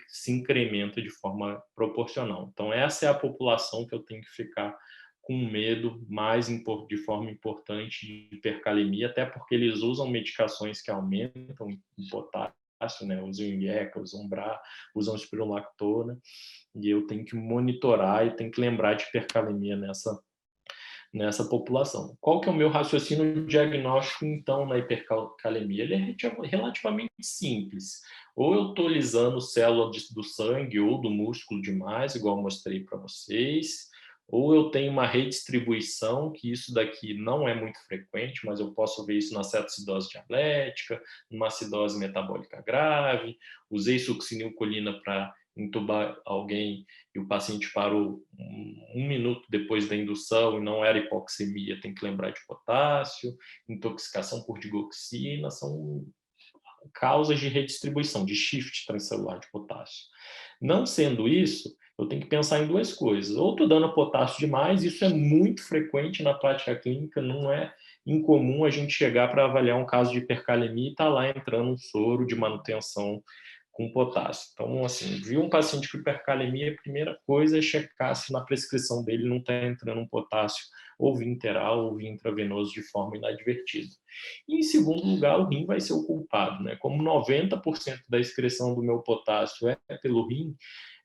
se incrementa de forma proporcional. Então, essa é a população que eu tenho que ficar com medo de forma importante de hipercalemia, até porque eles usam medicações que aumentam o potássio, né? Usam IECA, usam BRA, usam espirulactona, e eu tenho que monitorar e tenho que lembrar de hipercalemia nessa população. Qual que é o meu raciocínio diagnóstico, então, na hipercalemia? Ele é relativamente simples. Ou eu estou lisando célula do sangue ou do músculo demais, igual eu mostrei para vocês, ou eu tenho uma redistribuição, que isso daqui não é muito frequente, mas eu posso ver isso na cetoacidose diabética, numa acidose metabólica grave, usei succinilcolina para intubar alguém e o paciente parou um minuto depois da indução e não era hipoxemia, tem que lembrar de potássio, intoxicação por digoxina, são causas de redistribuição, de shift transcelular de potássio. Não sendo isso, eu tenho que pensar em duas coisas. Ou estou dando potássio demais, isso é muito frequente na prática clínica, não é incomum a gente chegar para avaliar um caso de hipercalemia e está lá entrando um soro de manutenção com potássio. Então, assim, viu um paciente com hipercalemia, a primeira coisa é checar se na prescrição dele não está entrando um potássio ou via interal ou via intravenoso de forma inadvertida. E, em segundo lugar, o rim vai ser o culpado, né? Como 90% da excreção do meu potássio é pelo rim,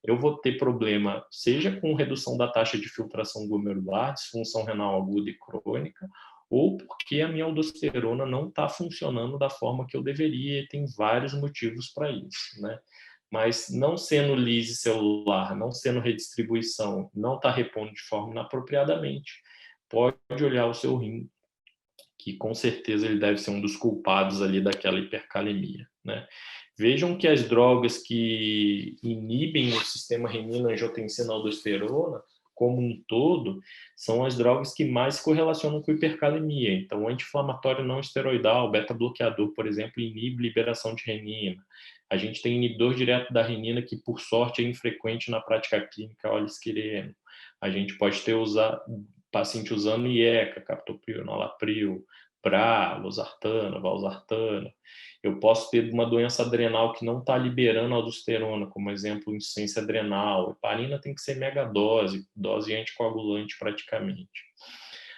eu vou ter problema, seja com redução da taxa de filtração glomerular, disfunção renal aguda e crônica, ou porque a minha aldosterona não está funcionando da forma que eu deveria, e tem vários motivos para isso, né? Mas não sendo lise celular, não sendo redistribuição, não está repondo de forma inapropriadamente, pode olhar o seu rim, que com certeza ele deve ser um dos culpados ali daquela hipercalemia, né? Vejam que as drogas que inibem o sistema renina-angiotensina-aldosterona, como um todo, são as drogas que mais se correlacionam com hipercalemia. Então, o anti-inflamatório não esteroidal, beta-bloqueador, por exemplo, inibe liberação de renina. A gente tem inibidor direto da renina, que por sorte é infrequente na prática clínica, olha, esquireno. A gente pode ter paciente usando IECA, captopril, nalapril, BRA, losartana, valsartana. Eu posso ter uma doença adrenal que não está liberando aldosterona, como exemplo, insuficiência adrenal. Heparina tem que ser megadose, dose anticoagulante praticamente.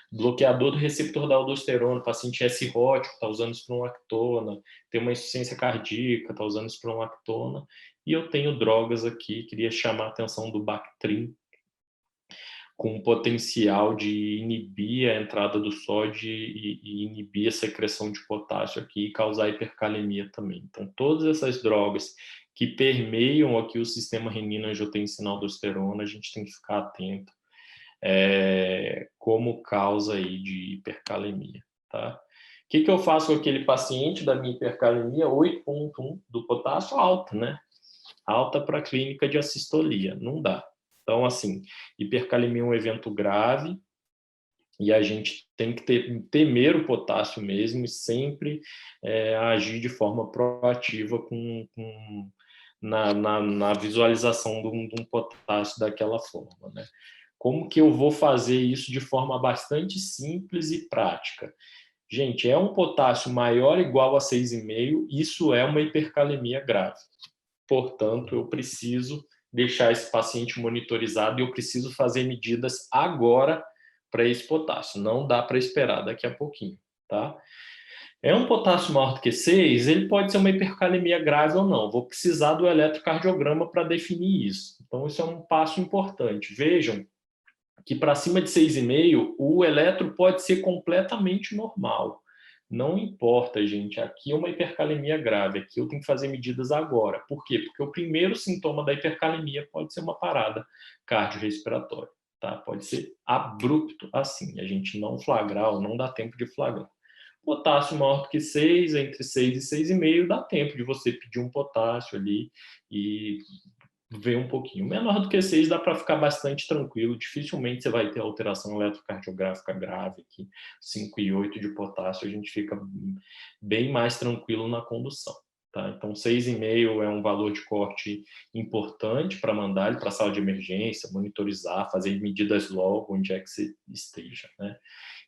Bloqueador do receptor da aldosterona, paciente S-rótico, está usando spironolactona, tem uma insuficiência cardíaca, está usando spironolactona. E eu tenho drogas aqui, queria chamar a atenção do Bactrim, com potencial de inibir a entrada do sódio e inibir a secreção de potássio aqui e causar hipercalemia também. Então, todas essas drogas que permeiam aqui o sistema renina-angiotensina-aldosterona, a gente tem que ficar atento como causa aí de hipercalemia, tá? O que eu faço com aquele paciente da minha hipercalemia? 8,1 do potássio, alta, né? Alta para a clínica de assistolia, não dá. Então, assim, hipercalemia é um evento grave e a gente tem que temer o potássio mesmo e sempre agir de forma proativa na visualização de um potássio daquela forma, né? Como que eu vou fazer isso de forma bastante simples e prática? Gente, é um potássio maior ou igual a 6,5, isso é uma hipercalemia grave. Portanto, eu preciso deixar esse paciente monitorizado e eu preciso fazer medidas agora para esse potássio. Não dá para esperar daqui a pouquinho, tá? É um potássio maior do que 6, ele pode ser uma hipercalemia grave ou não. Vou precisar do eletrocardiograma para definir isso. Então, isso é um passo importante. Vejam que para cima de 6,5, o eletro pode ser completamente normal. Não importa, gente, aqui é uma hipercalemia grave, aqui eu tenho que fazer medidas agora. Por quê? Porque o primeiro sintoma da hipercalemia pode ser uma parada cardiorrespiratória, tá? Pode ser abrupto assim, a gente não flagrar ou não dá tempo de flagrar. Potássio maior do que 6, entre 6 e 6,5, dá tempo de você pedir um potássio ali e ver um pouquinho. Menor do que 6 dá para ficar bastante tranquilo, dificilmente você vai ter alteração eletrocardiográfica grave aqui, 5,8 de potássio, a gente fica bem mais tranquilo na condução. Tá? Então, 6,5 é um valor de corte importante para mandar ele para a sala de emergência, monitorizar, fazer medidas logo onde é que você esteja. Né?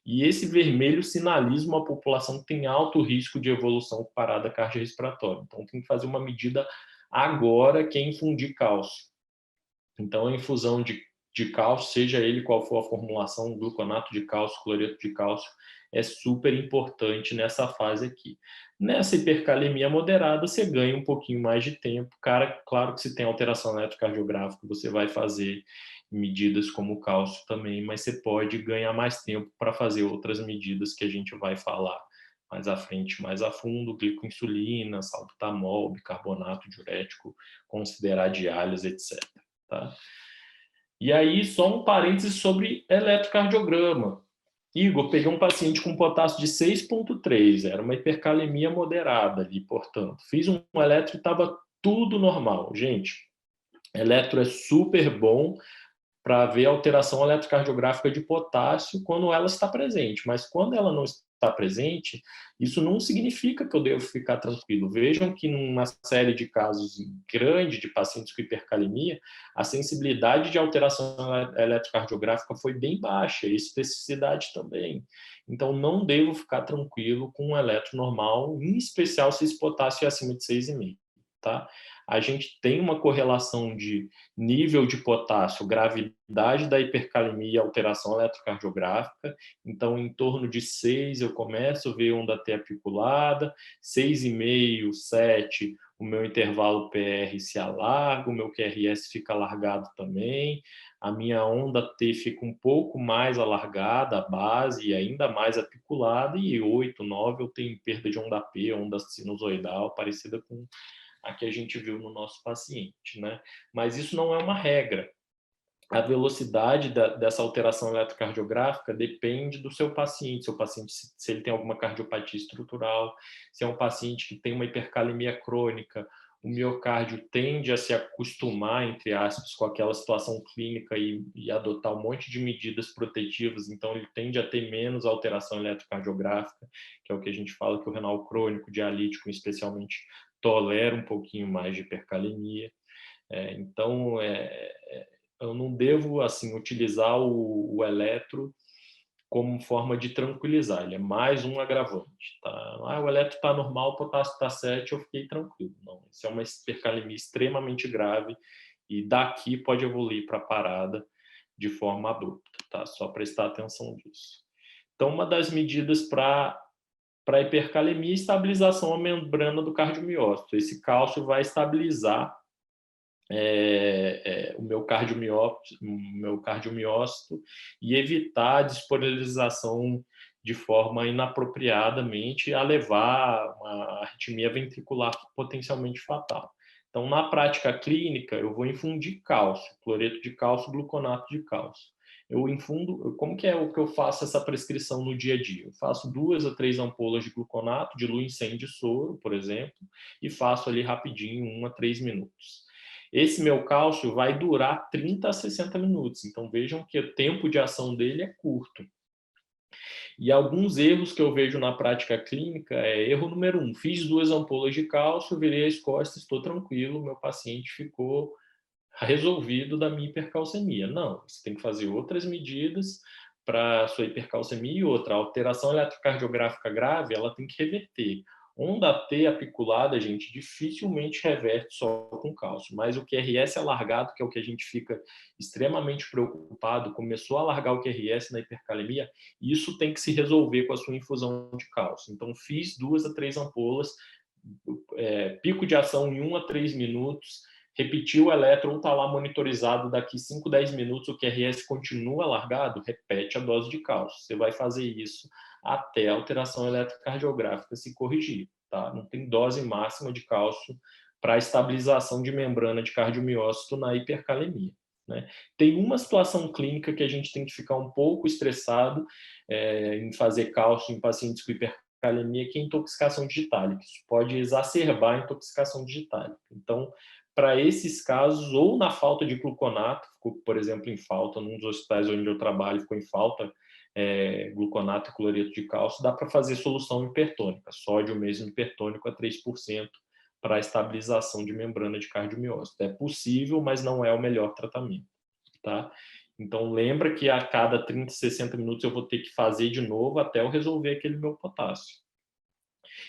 E esse vermelho sinaliza uma população que tem alto risco de evolução com parada cardiorrespiratória. Então, tem que fazer uma medida agora, que é infundir cálcio. Então, a infusão de de cálcio, seja ele qual for a formulação, gluconato de cálcio, cloreto de cálcio, é super importante nessa fase aqui. Nessa hipercalemia moderada, você ganha um pouquinho mais de tempo. Cara, claro que se tem alteração eletrocardiográfica, você vai fazer medidas como o cálcio também, mas você pode ganhar mais tempo para fazer outras medidas que a gente vai falar mais à frente, mais a fundo, glicoinsulina, salbutamol, bicarbonato diurético, considerar diálise, etc. Tá? E aí, só um parênteses sobre eletrocardiograma. Igor, peguei um paciente com potássio de 6,3, era uma hipercalemia moderada ali, portanto. Fiz um eletro e estava tudo normal. Gente, eletro é super bom para ver a alteração eletrocardiográfica de potássio quando ela está presente, mas quando ela não está presente, isso não significa que eu devo ficar tranquilo. Vejam que numa série de casos grande de pacientes com hipercalemia, a sensibilidade de alteração eletrocardiográfica foi bem baixa, e especificidade também. Então, não devo ficar tranquilo com um eletro normal, em especial se esse potássio é acima de 6,5, tá? A gente tem uma correlação de nível de potássio, gravidade da hipercalemia e alteração eletrocardiográfica. Então, em torno de 6, eu começo a ver onda T apiculada, 6,5, 7, o meu intervalo PR se alarga, o meu QRS fica alargado também, a minha onda T fica um pouco mais alargada, a base, e ainda mais apiculada, e 8, 9, eu tenho perda de onda P, onda sinusoidal, parecida com a que a gente viu no nosso paciente, né? Mas isso não é uma regra. A velocidade dessa alteração eletrocardiográfica depende do seu paciente. Seu paciente, se ele tem alguma cardiopatia estrutural, se é um paciente que tem uma hipercalemia crônica, o miocárdio tende a se acostumar, entre aspas, com aquela situação clínica e adotar um monte de medidas protetivas, então ele tende a ter menos alteração eletrocardiográfica, que é o que a gente fala que o renal crônico, dialítico, especialmente, tolera um pouquinho mais de hipercalemia. Então, eu não devo assim utilizar o eletro como forma de tranquilizar, ele é mais um agravante. Tá? O eletro está normal, o potássio está 7, eu fiquei tranquilo. Não, isso é uma hipercalemia extremamente grave e daqui pode evoluir para parada de forma abrupta. Tá? Só prestar atenção nisso. Então, uma das medidas para hipercalemia é estabilização da membrana do cardiomiócito. Esse cálcio vai estabilizar o meu cardiomiócito e evitar a dispolarização de forma inapropriadamente a levar a uma arritmia ventricular potencialmente fatal. Então, na prática clínica, eu vou infundir cálcio, cloreto de cálcio, gluconato de cálcio. Eu infundo, como que é o que eu faço essa prescrição no dia a dia? Eu faço 2 a 3 ampolas de gluconato, diluo em 100 de soro, por exemplo, e faço ali rapidinho, 1 a 3 minutos. Esse meu cálcio vai durar 30 a 60 minutos, então vejam que o tempo de ação dele é curto. E alguns erros que eu vejo na prática clínica erro número 1, fiz 2 ampolas de cálcio, virei as costas, estou tranquilo, meu paciente ficou resolvido da minha hipercalcemia. Não, você tem que fazer outras medidas para a sua hipercalcemia e outra. A alteração eletrocardiográfica grave, ela tem que reverter. Onda T apiculada, gente, dificilmente reverte só com cálcio, mas o QRS alargado, que é o que a gente fica extremamente preocupado, começou a alargar o QRS na hipercalemia, isso tem que se resolver com a sua infusão de cálcio. Então, fiz 2 a 3 ampolas, pico de ação em 1 a 3 minutos, repetiu o eletro ou está lá monitorizado, daqui 5, 10 minutos o QRS continua alargado, repete a dose de cálcio. Você vai fazer isso até a alteração eletrocardiográfica se corrigir. Tá? Não tem dose máxima de cálcio para estabilização de membrana de cardiomiócito na hipercalemia. Né? Tem uma situação clínica que a gente tem que ficar um pouco estressado em fazer cálcio em pacientes com hipercalemia, que é intoxicação digitálica. Isso pode exacerbar a intoxicação digitálica. Então, para esses casos, ou na falta de gluconato, ficou, por exemplo, em falta, num dos hospitais onde eu trabalho, ficou em falta gluconato e cloreto de cálcio, dá para fazer solução hipertônica, sódio mesmo hipertônico a 3%, para a estabilização de membrana de cardiomiócito. É possível, mas não é o melhor tratamento. Tá? Então, lembra que a cada 30, 60 minutos eu vou ter que fazer de novo até eu resolver aquele meu potássio.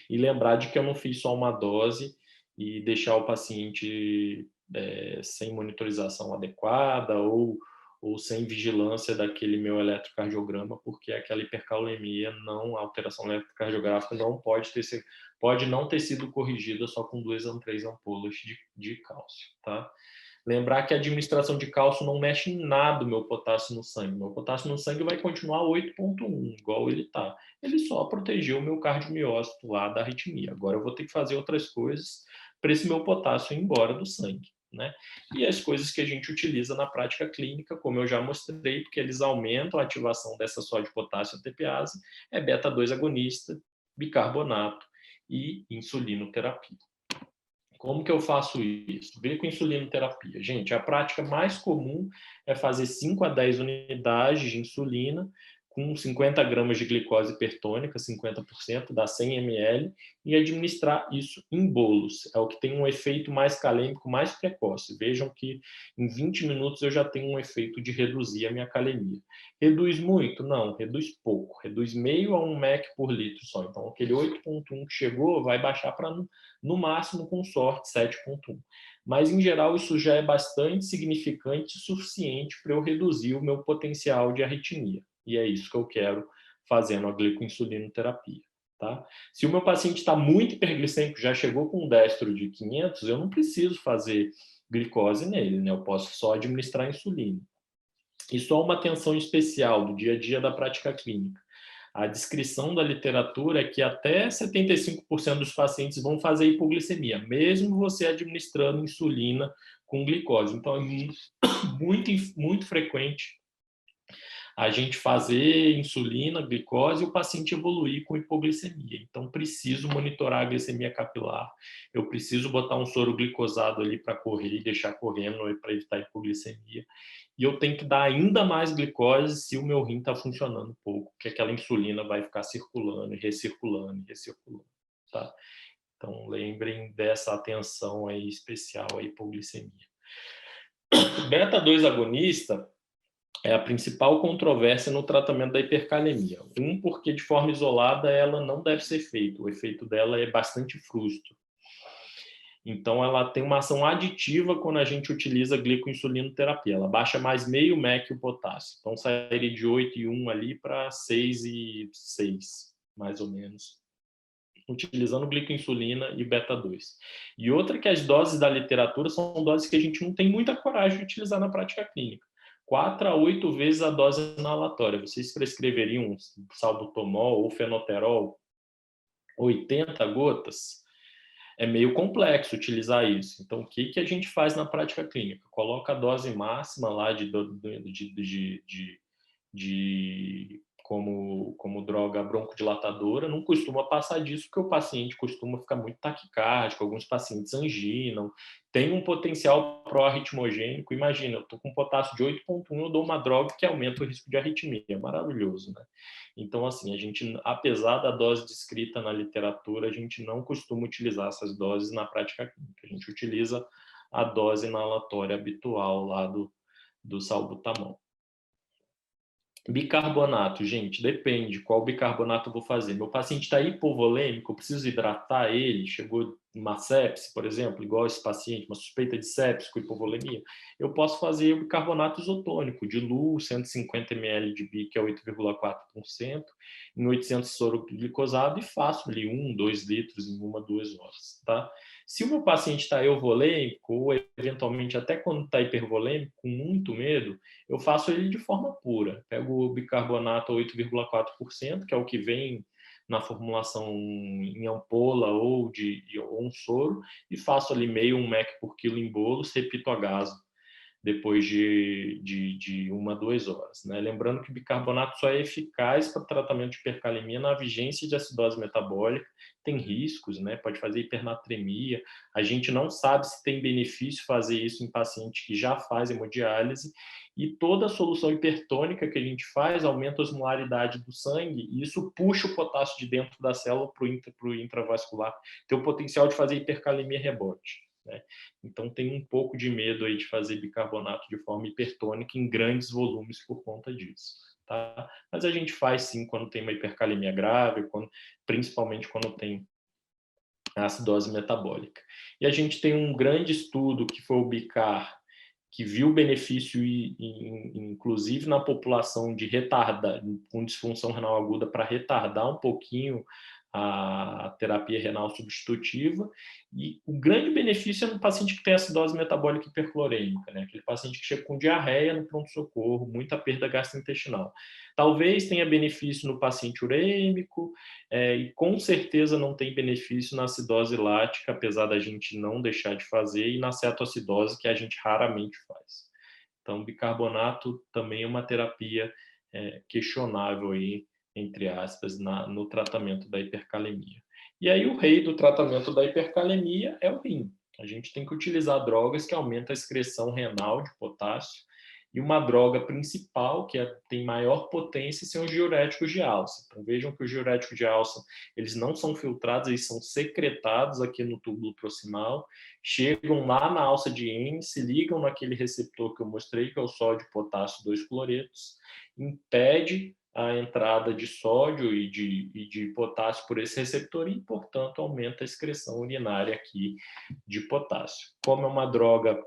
E lembrar de que eu não fiz só uma dose e deixar o paciente sem monitorização adequada ou ou sem vigilância daquele meu eletrocardiograma, porque aquela hipercalemia, não, a alteração eletrocardiográfica não pode não ter sido corrigida só com 2 a 3 ampolas de cálcio, tá? Lembrar que a administração de cálcio não mexe em nada o meu potássio no sangue. Meu potássio no sangue vai continuar 8,1, igual ele está. Ele só protegeu o meu cardiomiócito lá da arritmia. Agora eu vou ter que fazer outras coisas para esse meu potássio ir embora do sangue, né? E as coisas que a gente utiliza na prática clínica, como eu já mostrei, porque eles aumentam a ativação dessa sódio-potássio ATPase, é beta-2 agonista, bicarbonato e insulinoterapia. Como que eu faço isso? Glicoinsulinoterapia. Gente, a prática mais comum é fazer 5 a 10 unidades de insulina com 50 gramas de glicose hipertônica, 50%, dá 100 ml, e administrar isso em bolos. É o que tem um efeito mais calêmico, mais precoce. Vejam que em 20 minutos eu já tenho um efeito de reduzir a minha calemia. Reduz muito? Não, reduz pouco. Reduz meio a 1 mEq por litro só. Então, aquele 8,1 que chegou vai baixar para, no máximo, com sorte, 7,1. Mas, em geral, isso já é bastante significante e suficiente para eu reduzir o meu potencial de arritmia. E é isso que eu quero fazendo a glicoinsulinoterapia. Tá? Se o meu paciente está muito hiperglicêmico, já chegou com um destro de 500, eu não preciso fazer glicose nele, né? Eu posso só administrar insulina. E só uma atenção especial do dia a dia da prática clínica. A descrição da literatura é que até 75% dos pacientes vão fazer hipoglicemia, mesmo você administrando insulina com glicose. Então, é muito frequente a gente fazer insulina, glicose e o paciente evoluir com hipoglicemia. Então, preciso monitorar a glicemia capilar, eu preciso botar um soro glicosado ali para correr e deixar correndo para evitar hipoglicemia. E eu tenho que dar ainda mais glicose se o meu rim está funcionando pouco, porque aquela insulina vai ficar circulando e recirculando e recirculando, tá? Então, lembrem dessa atenção aí especial à hipoglicemia. Beta-2 agonista é a principal controvérsia no tratamento da hipercalemia. Porque de forma isolada ela não deve ser feita, o efeito dela é bastante frustro. Então ela tem uma ação aditiva quando a gente utiliza glicoinsulinoterapia, ela baixa mais meio mEq o potássio. Então sairia de 8,1 ali para 6,6, mais ou menos, utilizando glicoinsulina e beta-2. E outra que as doses da literatura são doses que a gente não tem muita coragem de utilizar na prática clínica. 4 a 8 vezes a dose inalatória. Vocês prescreveriam salbutamol ou fenoterol 80 gotas? É meio complexo utilizar isso. Então, o que a gente faz na prática clínica? Coloca a dose máxima lá como droga broncodilatadora, não costuma passar disso, porque o paciente costuma ficar muito taquicárdico, alguns pacientes anginam, tem um potencial pró-arritmogênico. Imagina, eu estou com potássio de 8,1, eu dou uma droga que aumenta o risco de arritmia, é maravilhoso, né? Então, assim, a gente, apesar da dose descrita na literatura, a gente não costuma utilizar essas doses na prática clínica, a gente utiliza a dose inalatória habitual lá do salbutamol. Bicarbonato, gente, depende qual bicarbonato eu vou fazer. Meu paciente está hipovolêmico, eu preciso hidratar ele, chegou uma sepse, por exemplo, igual esse paciente, uma suspeita de sepse com hipovolemia, eu posso fazer o bicarbonato isotônico, diluo 150 ml de bi, que é 8,4%, em 800 soro glicosado e faço ali 1, 2 litros em 1 a 2 horas, tá? Se o meu paciente está euvolêmico, ou eventualmente até quando está hipervolêmico, com muito medo, eu faço ele de forma pura. Pego o bicarbonato a 8,4%, que é o que vem na formulação em ampola ou um soro, e faço ali meio 1 mEq por quilo em bolos, repito a gaso depois de 1 a 2 horas. Né? Lembrando que o bicarbonato só é eficaz para tratamento de hipercalemia na vigência de acidose metabólica, tem riscos, né? Pode fazer hipernatremia, a gente não sabe se tem benefício fazer isso em paciente que já faz hemodiálise, e toda a solução hipertônica que a gente faz aumenta a osmolaridade do sangue, e isso puxa o potássio de dentro da célula para o intravascular, tem o potencial de fazer hipercalemia rebote. Né? Então tem um pouco de medo aí de fazer bicarbonato de forma hipertônica em grandes volumes por conta disso. Tá? Mas a gente faz sim quando tem uma hipercalemia grave, principalmente quando tem acidose metabólica. E a gente tem um grande estudo que foi o BICAR, que viu benefício, inclusive na população de retardar, com disfunção renal aguda, para retardar um pouquinho a terapia renal substitutiva, e o grande benefício é no paciente que tem acidose metabólica hiperclorêmica, né? Aquele paciente que chega com diarreia no pronto-socorro, muita perda gastrointestinal. Talvez tenha benefício no paciente urêmico, e com certeza não tem benefício na acidose lática, apesar da gente não deixar de fazer, e na cetoacidose, que a gente raramente faz. Então, bicarbonato também é uma terapia questionável aí, entre aspas, no tratamento da hipercalemia. E aí o rei do tratamento da hipercalemia é o rim. A gente tem que utilizar drogas que aumentam a excreção renal de potássio, e uma droga principal, que tem maior potência, são os diuréticos de alça. Então vejam que os diuréticos de alça, eles não são filtrados, eles são secretados aqui no túbulo proximal, chegam lá na alça de Henle, se ligam naquele receptor que eu mostrei, que é o sódio potássio 2 cloretos, impede a entrada de sódio e de potássio por esse receptor e, portanto, aumenta a excreção urinária aqui de potássio. Como é uma droga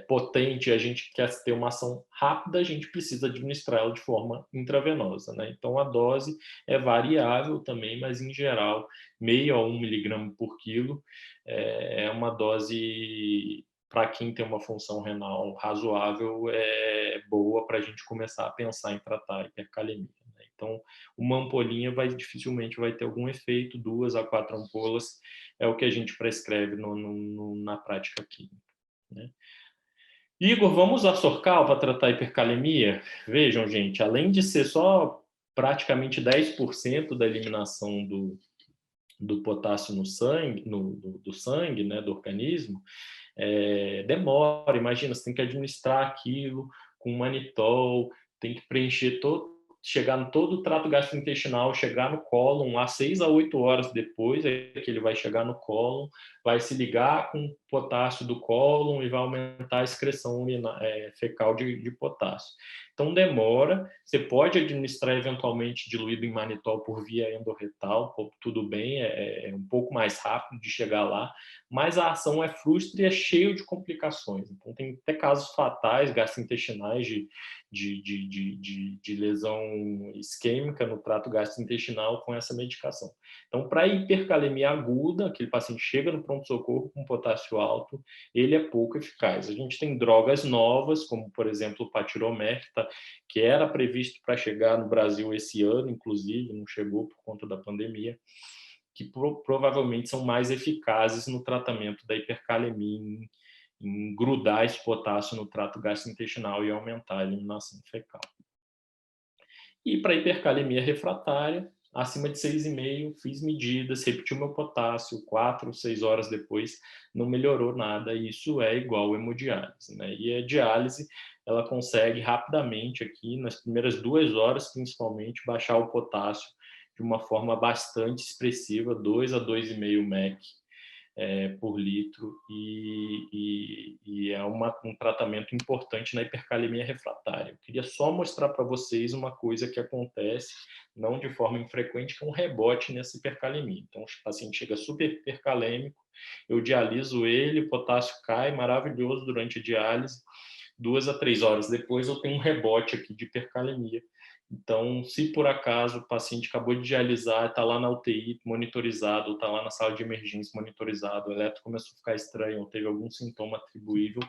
potente, a gente quer ter uma ação rápida, a gente precisa administrar ela de forma intravenosa, né? Então, a dose é variável também, mas, em geral, meio a 1 miligrama por quilo é uma dose, para quem tem uma função renal razoável, boa para a gente começar a pensar em tratar a hipercalemia, né? Então, uma ampolinha dificilmente vai ter algum efeito, 2 a 4 ampolas é o que a gente prescreve na prática clínica, né? Igor, vamos usar Sorcal para tratar hipercalemia? Vejam, gente, além de ser só praticamente 10% da eliminação do potássio no sangue, do sangue, né, do organismo, demora. Imagina, você tem que administrar aquilo com manitol, tem que preencher chegar em todo o trato gastrointestinal, chegar no cólon, a 6 a 8 horas depois é que ele vai chegar no cólon, vai se ligar com o potássio do cólon e vai aumentar a excreção fecal de potássio. Então demora, você pode administrar eventualmente diluído em manitol por via endorretal, tudo bem, é um pouco mais rápido de chegar lá, mas a ação é frustra e é cheio de complicações. Então tem até casos fatais gastrointestinais de lesão isquêmica no trato gastrointestinal com essa medicação. Então, para hipercalemia aguda, aquele paciente chega no pronto-socorro com potássio alto, ele é pouco eficaz. A gente tem drogas novas, como, por exemplo, o Patiromerta, que era previsto para chegar no Brasil esse ano, inclusive, não chegou por conta da pandemia, que provavelmente são mais eficazes no tratamento da hipercalemia, em grudar esse potássio no trato gastrointestinal e aumentar a eliminação fecal. E para hipercalemia refratária, acima de 6,5, fiz medidas, repeti o meu potássio, 4, 6 horas depois, não melhorou nada, e isso é igual hemodiálise, né? E a diálise, ela consegue rapidamente aqui, nas primeiras 2 horas, principalmente, baixar o potássio de uma forma bastante expressiva, 2 a 2,5 mEq por litro, e é um tratamento importante na hipercalemia refratária. Eu queria só mostrar para vocês uma coisa que acontece, não de forma infrequente, que é um rebote nessa hipercalemia. Então, o paciente chega super hipercalêmico, eu dialiso ele, o potássio cai, maravilhoso durante a diálise, 2 a 3 horas depois eu tenho um rebote aqui de hipercalemia. Então, se por acaso o paciente acabou de dialisar, está lá na UTI monitorizado, está lá na sala de emergência monitorizado, o eletro começou a ficar estranho, ou teve algum sintoma atribuível,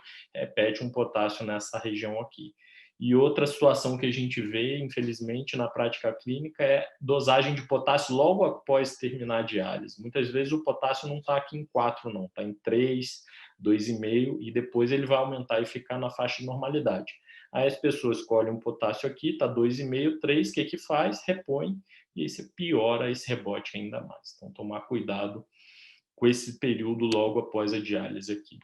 pede um potássio nessa região aqui. E outra situação que a gente vê, infelizmente, na prática clínica é dosagem de potássio logo após terminar a diálise. Muitas vezes o potássio não está aqui em 4, não, está em 3, 2,5, e depois ele vai aumentar e ficar na faixa de normalidade. Aí as pessoas escolhem um potássio aqui, está 2,5, 3, o que faz? Repõe, e aí você piora esse rebote ainda mais. Então, tomar cuidado com esse período logo após a diálise aqui.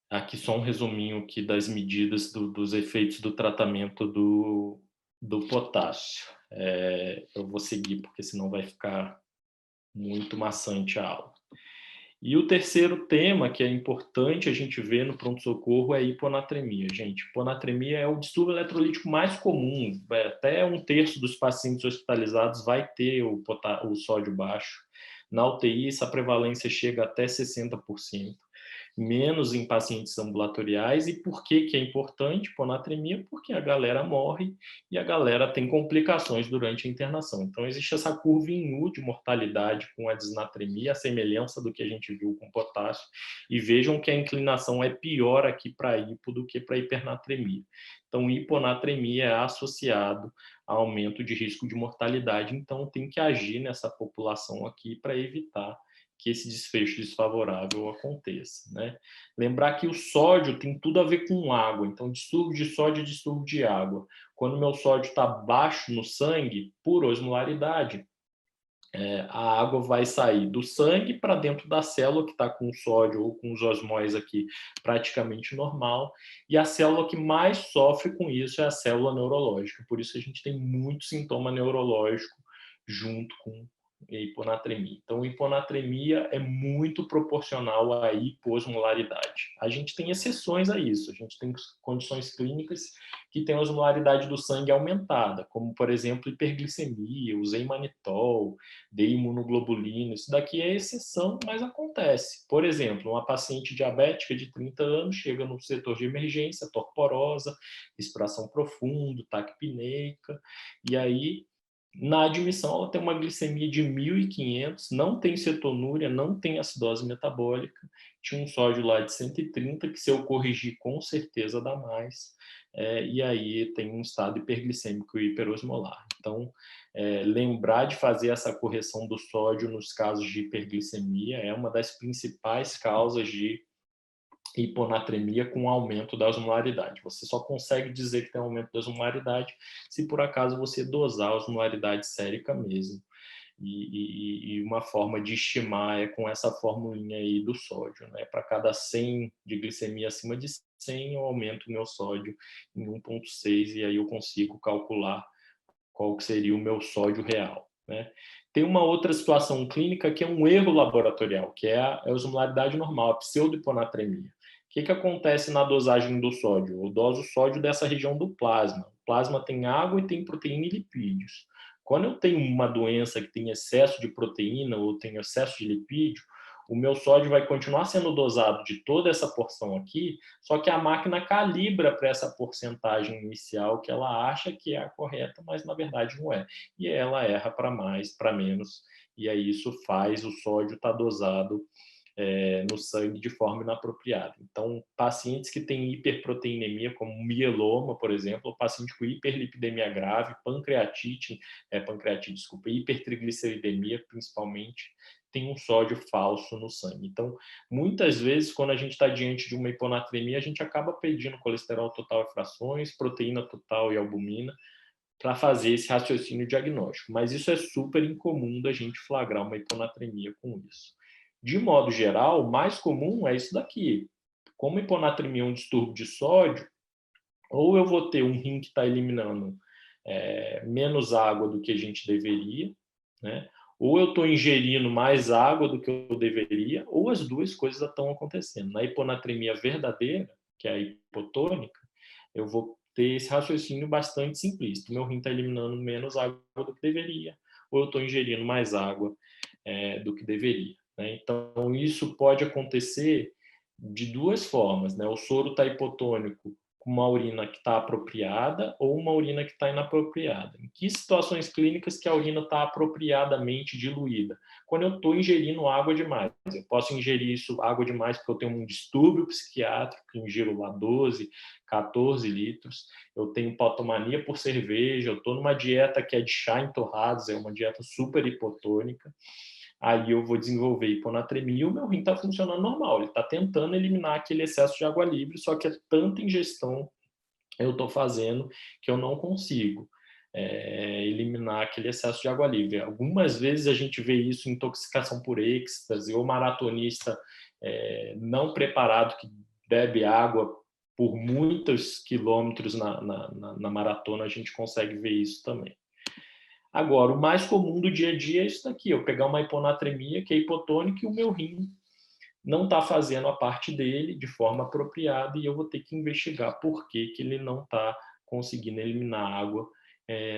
Aqui só um resuminho aqui das medidas dos efeitos do tratamento do potássio. Eu vou seguir, porque senão vai ficar muito maçante a aula. E o terceiro tema, que é importante a gente ver no pronto-socorro, é a hiponatremia. Gente, hiponatremia é o distúrbio eletrolítico mais comum. Até 1/3 dos pacientes hospitalizados vai ter o sódio baixo. Na UTI, essa prevalência chega até 60%. menos em pacientes ambulatoriais. E por que que é importante hiponatremia? Porque a galera morre e a galera tem complicações durante a internação. Então, existe essa curva em U de mortalidade com a disnatremia, a semelhança do que a gente viu com potássio, e vejam que a inclinação é pior aqui para hipo do que para hipernatremia. Então, hiponatremia é associado a aumento de risco de mortalidade, então tem que agir nessa população aqui para evitar que esse desfecho desfavorável aconteça, né? Lembrar que o sódio tem tudo a ver com água, então distúrbio de sódio é distúrbio de água. Quando meu sódio está baixo no sangue, por osmolaridade, a água vai sair do sangue para dentro da célula que está com o sódio ou com os osmóis aqui praticamente normal, e a célula que mais sofre com isso é a célula neurológica, por isso a gente tem muito sintoma neurológico junto com hiponatremia. Então, hiponatremia é muito proporcional à hiposmolaridade. A gente tem exceções a isso, a gente tem condições clínicas que têm a osmolaridade do sangue aumentada, como, por exemplo, hiperglicemia, usei manitol, dei imunoglobulina. Isso daqui é exceção, mas acontece. Por exemplo, uma paciente diabética de 30 anos chega no setor de emergência, torporosa, respiração profunda, taquipneica, e aí na admissão, ela tem uma glicemia de 1.500, não tem cetonúria, não tem acidose metabólica, tinha um sódio lá de 130, que se eu corrigir, com certeza dá mais, e aí tem um estado hiperglicêmico e hiperosmolar. Então, lembrar de fazer essa correção do sódio nos casos de hiperglicemia é uma das principais causas de hiponatremia com aumento da osmolaridade. Você só consegue dizer que tem aumento da osmolaridade se por acaso você dosar a osmolaridade sérica mesmo. E uma forma de estimar é com essa formulinha aí do sódio, né? Para cada 100 de glicemia acima de 100, eu aumento o meu sódio em 1,6 e aí eu consigo calcular qual que seria o meu sódio real, né? Tem uma outra situação clínica que é um erro laboratorial, que é a osmolaridade normal, a pseudohiponatremia. O que acontece na dosagem do sódio? Eu doso o sódio dessa região do plasma. O plasma tem água e tem proteína e lipídios. Quando eu tenho uma doença que tem excesso de proteína ou tem excesso de lipídio, o meu sódio vai continuar sendo dosado de toda essa porção aqui, só que a máquina calibra para essa porcentagem inicial que ela acha que é a correta, mas na verdade não é. E ela erra para mais, para menos, e aí isso faz o sódio estar dosado no sangue de forma inapropriada. Então, pacientes que têm hiperproteinemia, como mieloma, por exemplo, ou paciente com hiperlipidemia grave, desculpa, hipertrigliceridemia, principalmente, tem um sódio falso no sangue. Então, muitas vezes, quando a gente está diante de uma hiponatremia, a gente acaba pedindo colesterol total e frações, proteína total e albumina, para fazer esse raciocínio diagnóstico. Mas isso é super incomum da gente flagrar uma hiponatremia com isso. De modo geral, o mais comum é isso daqui. Como hiponatremia é um distúrbio de sódio, ou eu vou ter um rim que está eliminando menos água do que a gente deveria, né? Ou eu estou ingerindo mais água do que eu deveria, ou as duas coisas estão acontecendo. Na hiponatremia verdadeira, que é a hipotônica, eu vou ter esse raciocínio bastante simplista. Meu rim está eliminando menos água do que deveria, ou eu estou ingerindo mais água do que deveria, né? Então, isso pode acontecer de duas formas, né? O soro está hipotônico com uma urina que está apropriada ou uma urina que está inapropriada. Em que situações clínicas que a urina está apropriadamente diluída? Quando eu estou ingerindo água demais. Eu posso ingerir água demais porque eu tenho um distúrbio psiquiátrico, que ingiro lá 12, 14 litros. Eu tenho hipotomania por cerveja, eu estou numa dieta que é de chá em torrados, é uma dieta super hipotônica. Aí eu vou desenvolver hiponatremia e o meu rim está funcionando normal. Ele está tentando eliminar aquele excesso de água livre, só que é tanta ingestão eu estou fazendo que eu não consigo eliminar aquele excesso de água livre. Algumas vezes a gente vê isso em intoxicação por êxtase ou maratonista não preparado que bebe água por muitos quilômetros na maratona, a gente consegue ver isso também. Agora, o mais comum do dia a dia é isso daqui, eu pegar uma hiponatremia que é hipotônica e o meu rim não está fazendo a parte dele de forma apropriada e eu vou ter que investigar por que ele não está conseguindo eliminar água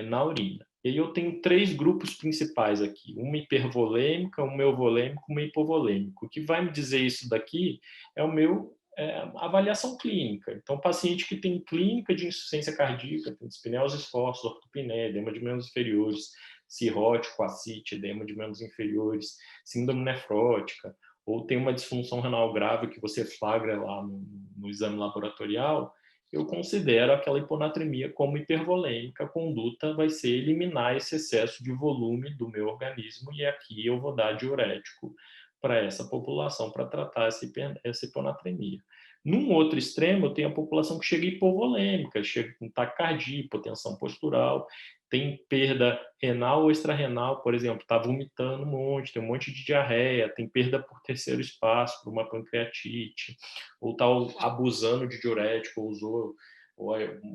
na urina. E aí eu tenho 3 grupos principais aqui, uma hipervolêmica, uma euvolêmica, uma hipovolêmica. O que vai me dizer isso daqui é o meu avaliação clínica. Então, paciente que tem clínica de insuficiência cardíaca, tem dispneia esforços, ortopneia, edema de membros inferiores, cirrótico, ascite, edema de membros inferiores, síndrome nefrótica, ou tem uma disfunção renal grave que você flagra lá no exame laboratorial, eu considero aquela hiponatremia como hipervolêmica. A conduta vai ser eliminar esse excesso de volume do meu organismo e aqui eu vou dar diurético para essa população para tratar essa hiponatremia. Num outro extremo, eu tenho a população que chega hipovolêmica, chega com taquicardia, hipotensão postural, tem perda renal ou extrarrenal, por exemplo, está vomitando um monte, tem um monte de diarreia, tem perda por terceiro espaço, por uma pancreatite, ou está abusando de diurético,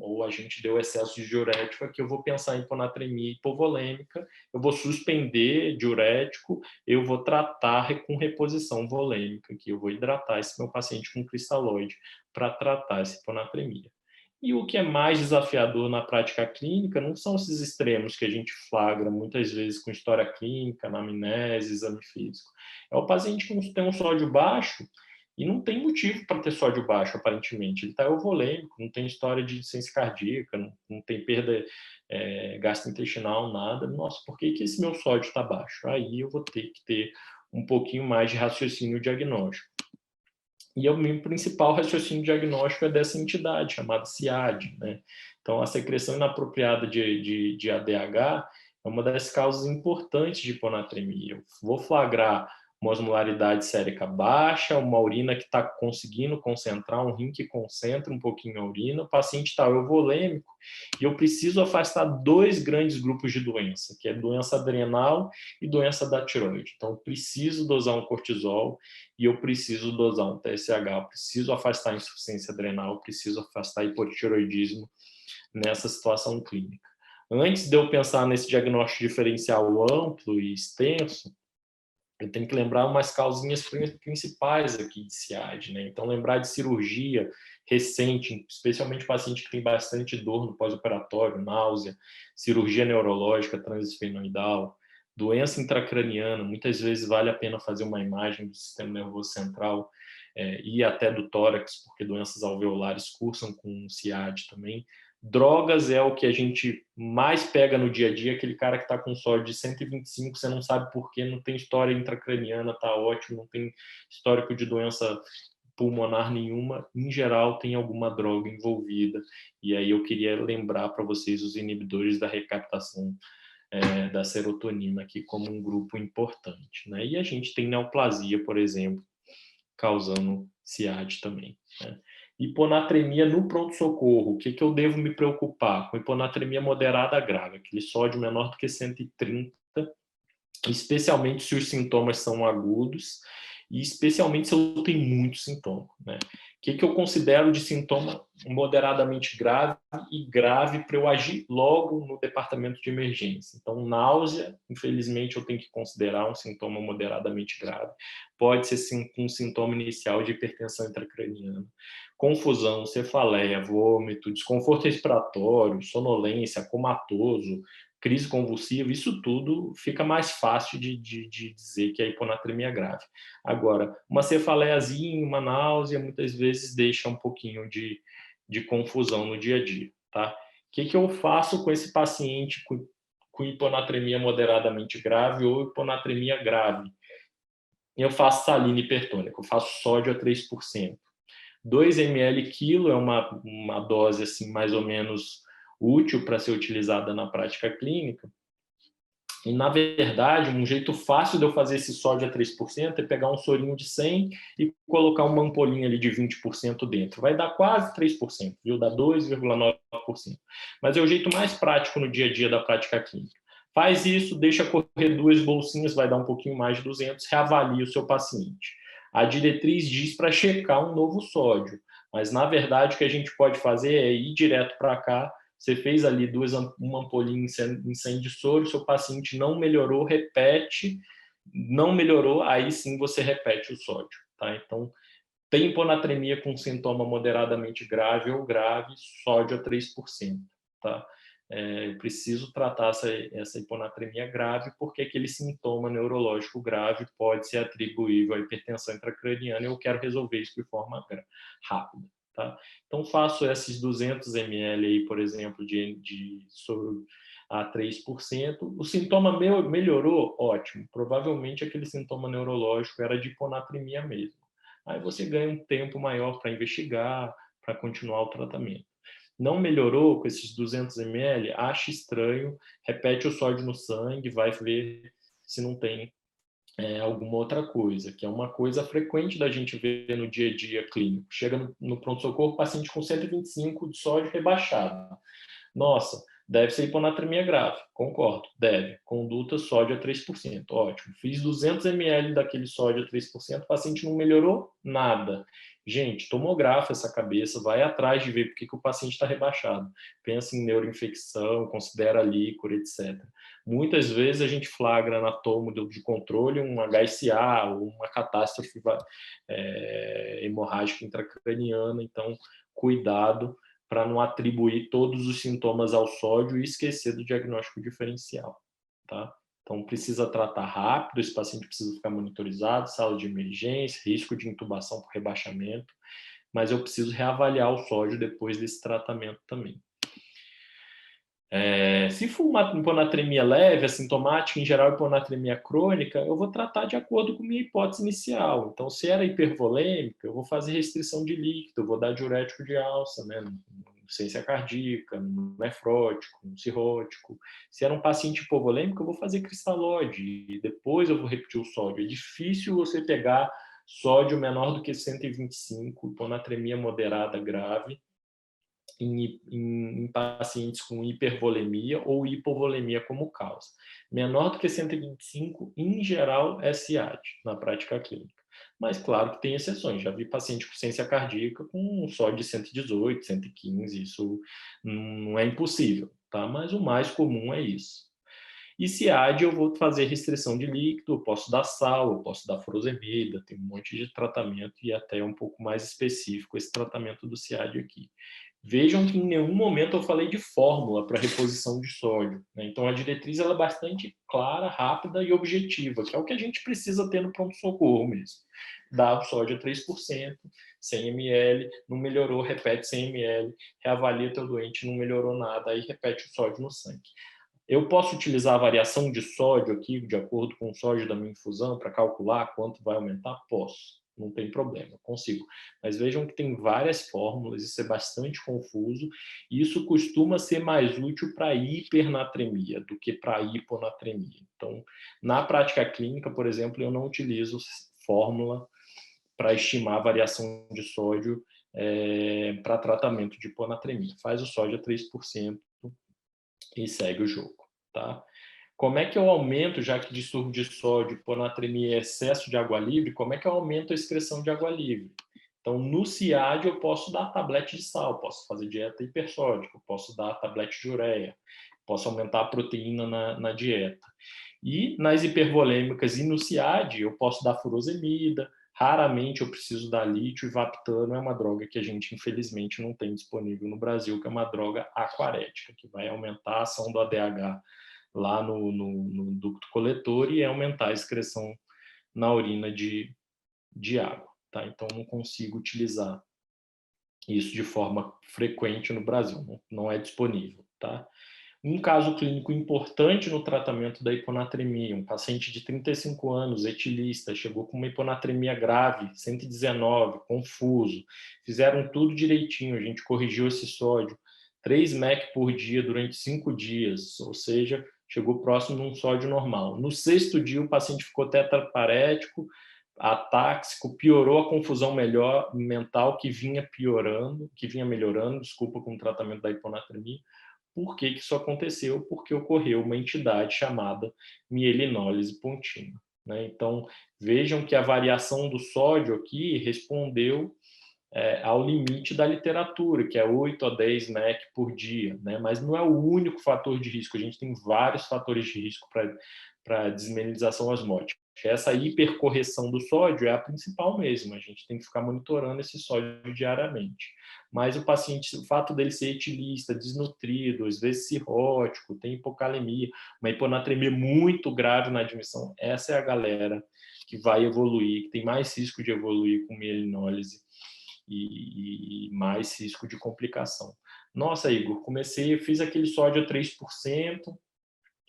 ou a gente deu excesso de diurético, aqui eu vou pensar em hiponatremia hipovolêmica, eu vou suspender diurético, eu vou tratar com reposição volêmica, que eu vou hidratar esse meu paciente com cristalóide para tratar essa hiponatremia. E o que é mais desafiador na prática clínica não são esses extremos que a gente flagra muitas vezes com história clínica, anamnese, exame físico. É o paciente que tem um sódio baixo e não tem motivo para ter sódio baixo, aparentemente. Ele está euvolêmico, não tem história de insuficiência cardíaca, não tem perda gastrointestinal, nada. Nossa, por que esse meu sódio está baixo? Aí eu vou ter que ter um pouquinho mais de raciocínio diagnóstico. E o meu principal raciocínio diagnóstico é dessa entidade, chamada SIAD, né? Então, a secreção inapropriada de ADH é uma das causas importantes de hiponatremia. Eu vou flagrar uma osmolaridade sérica baixa, uma urina que está conseguindo concentrar, um rim que concentra um pouquinho a urina, o paciente está euvolêmico, e eu preciso afastar 2 grandes grupos de doença, que é doença adrenal e doença da tiroide. Então, eu preciso dosar um cortisol, e eu preciso dosar um TSH, eu preciso afastar a insuficiência adrenal, eu preciso afastar hipotireoidismo nessa situação clínica. Antes de eu pensar nesse diagnóstico diferencial amplo e extenso, eu tenho que lembrar umas causinhas principais aqui de SIAD, né? Então, lembrar de cirurgia recente, especialmente paciente que tem bastante dor no pós-operatório, náusea, cirurgia neurológica transesfenoidal, doença intracraniana, muitas vezes vale a pena fazer uma imagem do sistema nervoso central e até do tórax, porque doenças alveolares cursam com SIAD também. Drogas é o que a gente mais pega no dia a dia, aquele cara que está com sódio de 125, você não sabe por quê, não tem história intracraniana, está ótimo, não tem histórico de doença pulmonar nenhuma, em geral tem alguma droga envolvida. E aí eu queria lembrar para vocês os inibidores da recaptação da serotonina aqui como um grupo importante, né? E a gente tem neoplasia, por exemplo, causando SIAD também, né? Hiponatremia no pronto-socorro, o que eu devo me preocupar? Com hiponatremia moderada grave, aquele sódio menor do que 130, especialmente se os sintomas são agudos e especialmente se eu tenho muito sintoma, né? O que eu considero de sintoma moderadamente grave e grave para eu agir logo no departamento de emergência? Então, náusea, infelizmente, eu tenho que considerar um sintoma moderadamente grave. Pode ser sim, um sintoma inicial de hipertensão intracraniana. Confusão, cefaleia, vômito, desconforto respiratório, sonolência, comatoso, crise convulsiva, isso tudo fica mais fácil de dizer que é hiponatremia grave. Agora, uma cefaleiazinha, uma náusea, muitas vezes deixa um pouquinho de confusão no dia a dia, tá? O que eu faço com esse paciente com hiponatremia moderadamente grave ou hiponatremia grave? Eu faço salina hipertônica, eu faço sódio a 3%. 2 ml quilo é uma dose assim mais ou menos útil para ser utilizada na prática clínica. E, na verdade, um jeito fácil de eu fazer esse sódio a 3% é pegar um sorinho de 100 e colocar uma ampolinha ali de 20% dentro. Vai dar quase 3%, viu? Dá 2,9%. Mas é o jeito mais prático no dia a dia da prática clínica. Faz isso, deixa correr 2 bolsinhas, vai dar um pouquinho mais de 200, reavalia o seu paciente. A diretriz diz para checar um novo sódio, mas, na verdade, o que a gente pode fazer é ir direto para cá. Você fez ali uma ampolinha em 100 de soro, seu paciente não melhorou, repete, não melhorou, aí sim você repete o sódio, tá? Então, tem hiponatremia com sintoma moderadamente grave ou grave, sódio a 3%, tá? eu preciso tratar essa hiponatremia grave, porque aquele sintoma neurológico grave pode ser atribuível à hipertensão intracraniana e eu quero resolver isso de forma rápida. Tá? Então, faço esses 200 ml, aí, por exemplo, de soro a 3%. O sintoma melhorou? Ótimo. Provavelmente aquele sintoma neurológico era de hiponatremia mesmo. Aí você ganha um tempo maior para investigar, para continuar o tratamento. Não melhorou com esses 200 ml? Acha estranho, repete o sódio no sangue, vai ver se não tem alguma outra coisa, que é uma coisa frequente da gente ver no dia a dia clínico. Chega no pronto-socorro, paciente com 125 de sódio rebaixado. Nossa, deve ser hiponatremia grave. Concordo, deve. Conduta sódio a 3%. Ótimo. Fiz 200 ml daquele sódio a 3%, o paciente não melhorou nada. Gente, tomografa essa cabeça, vai atrás de ver por que o paciente está rebaixado. Pensa em neuroinfecção, considera líquor, etc. Muitas vezes a gente flagra na tomo de controle um HSA ou uma catástrofe hemorrágica intracraniana, então cuidado para não atribuir todos os sintomas ao sódio e esquecer do diagnóstico diferencial, tá? Então, precisa tratar rápido, esse paciente precisa ficar monitorizado, sala de emergência, risco de intubação por rebaixamento, mas eu preciso reavaliar o sódio depois desse tratamento também. Se for uma hiponatremia leve, assintomática, em geral hiponatremia crônica, eu vou tratar de acordo com minha hipótese inicial. Então, se era hipervolêmica, eu vou fazer restrição de líquido, eu vou dar diurético de alça, né, insuficiência cardíaca, nefrótico, cirrótico. Se era um paciente hipovolêmico, eu vou fazer cristalóide e depois eu vou repetir o sódio. É difícil você pegar sódio menor do que 125, hiponatremia moderada grave, em pacientes com hipervolemia ou hipovolemia como causa. Menor do que 125, em geral, é SIAD na prática clínica. Mas, claro que tem exceções. Já vi paciente com ciência cardíaca com um sódio de 118, 115, isso não é impossível, tá? Mas o mais comum é isso. E SIAD eu vou fazer restrição de líquido, eu posso dar sal, eu posso dar furosemida, tem um monte de tratamento e até um pouco mais específico esse tratamento do SIAD aqui. Vejam que em nenhum momento eu falei de fórmula para reposição de sódio, né? Então a diretriz ela é bastante clara, rápida e objetiva, que é o que a gente precisa ter no pronto-socorro mesmo. Dá o sódio a 3%, 100 ml, não melhorou, repete 100 ml, reavalia teu doente, não melhorou nada, aí repete o sódio no sangue. Eu posso utilizar a variação de sódio aqui, de acordo com o sódio da minha infusão, para calcular quanto vai aumentar? Posso, não tem problema, consigo. Mas vejam que tem várias fórmulas, isso é bastante confuso, e isso costuma ser mais útil para hipernatremia do que para hiponatremia. Então, na prática clínica, por exemplo, eu não utilizo fórmula para estimar a variação de sódio para tratamento de hiponatremia. Faz o sódio a 3%, e segue o jogo, tá? Como é que eu aumento, já que distúrbio de sódio, hiponatremia e excesso de água livre, como é que eu aumento a excreção de água livre? Então, no CIAD, eu posso dar tablete de sal, posso fazer dieta hipersódica, posso dar tablete de ureia, posso aumentar a proteína na dieta. E nas hipervolêmicas e no CIAD, eu posso dar furosemida, raramente eu preciso dar lítio, e Vaptano é uma droga que a gente, infelizmente, não tem disponível no Brasil, que é uma droga aquarética, que vai aumentar a ação do ADH lá no ducto coletor e aumentar a excreção na urina de água. Tá? Então, não consigo utilizar isso de forma frequente no Brasil, não é disponível. Tá? Um caso clínico importante no tratamento da hiponatremia, um paciente de 35 anos, etilista, chegou com uma hiponatremia grave, 119, confuso, fizeram tudo direitinho, a gente corrigiu esse sódio, 3 mEq por dia durante 5 dias, ou seja, chegou próximo de um sódio normal. No 6º dia, o paciente ficou tetraparético, atáxico, piorou a confusão mental que vinha melhorando, desculpa, com o tratamento da hiponatremia. Por que isso aconteceu? Porque ocorreu uma entidade chamada mielinólise pontínea, né? Então, vejam que a variação do sódio aqui respondeu ao limite da literatura, que é 8 a 10 mEq por dia, né? Mas não é o único fator de risco, a gente tem vários fatores de risco para desmineralização osmótica. Essa hipercorreção do sódio é a principal mesmo, a gente tem que ficar monitorando esse sódio diariamente. mas o paciente, o fato dele ser etilista, desnutrido, às vezes cirrótico, tem hipocalemia, uma hiponatremia muito grave na admissão, essa é a galera que vai evoluir, que tem mais risco de evoluir com mielinólise e mais risco de complicação. Nossa, Igor, fiz aquele sódio a 3%,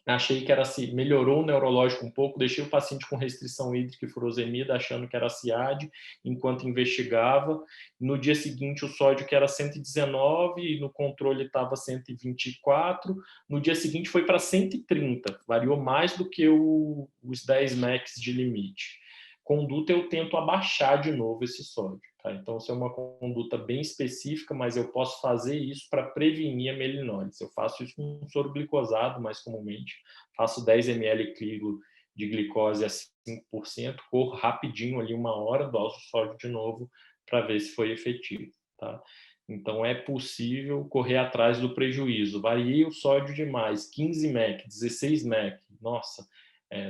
achei que era assim, melhorou o neurológico um pouco, deixei o paciente com restrição hídrica e furosemida, achando que era CIAD, enquanto investigava. No dia seguinte, o sódio que era 119 e no controle estava 124. No dia seguinte foi para 130, variou mais do que os 10 max de limite. Conduta, eu tento abaixar de novo esse sódio. Tá? Então, isso é uma conduta bem específica, mas eu posso fazer isso para prevenir a melinólise. Eu faço isso com soro glicosado, mais comumente. Faço 10 ml quilo de glicose a 5%, corro rapidinho ali 1 hora, doso o sódio de novo para ver se foi efetivo. Tá? Então, é possível correr atrás do prejuízo. Variei o sódio demais, 15 mEq, 16 mEq. Nossa,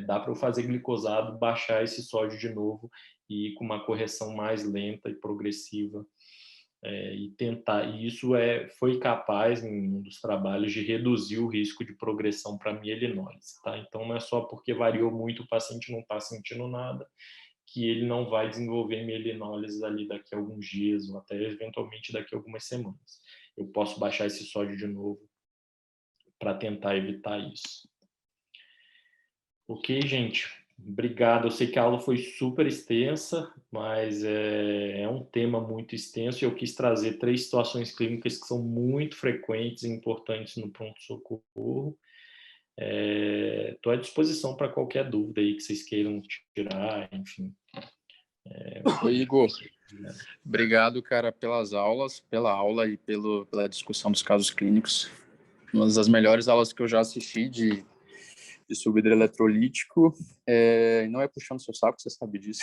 dá para eu fazer glicosado, baixar esse sódio de novo e ir com uma correção mais lenta e progressiva e tentar. E isso foi capaz, em um dos trabalhos, de reduzir o risco de progressão para mielinólise. Tá? Então, não é só porque variou muito, o paciente não está sentindo nada, que ele não vai desenvolver mielinólise ali daqui a alguns dias, ou até eventualmente daqui a algumas semanas. Eu posso baixar esse sódio de novo para tentar evitar isso. Ok, gente? Obrigado. Eu sei que a aula foi super extensa, mas é um tema muito extenso e eu quis trazer 3 situações clínicas que são muito frequentes e importantes no pronto-socorro. Estou à disposição para qualquer dúvida aí que vocês queiram tirar, enfim. Oi, Igor. Obrigado, cara, pelas aulas, pela aula e pela discussão dos casos clínicos. Uma das melhores aulas que eu já assisti de subido eletrolítico. Não é puxando seu saco, você sabe disso.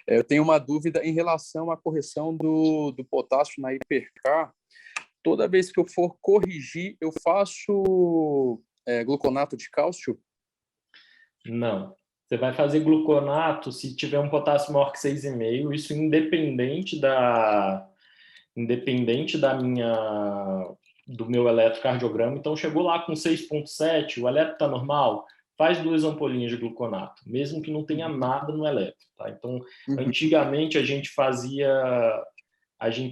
Eu tenho uma dúvida em relação à correção do potássio na hipercar. Toda vez que eu for corrigir, eu faço gluconato de cálcio? Não. Você vai fazer gluconato se tiver um potássio maior que 6,5, isso independente do meu eletrocardiograma. Então, chegou lá com 6,7, o eletro está normal, faz 2 ampolinhas de gluconato, mesmo que não tenha nada no eletro. Tá? Então, antigamente a gente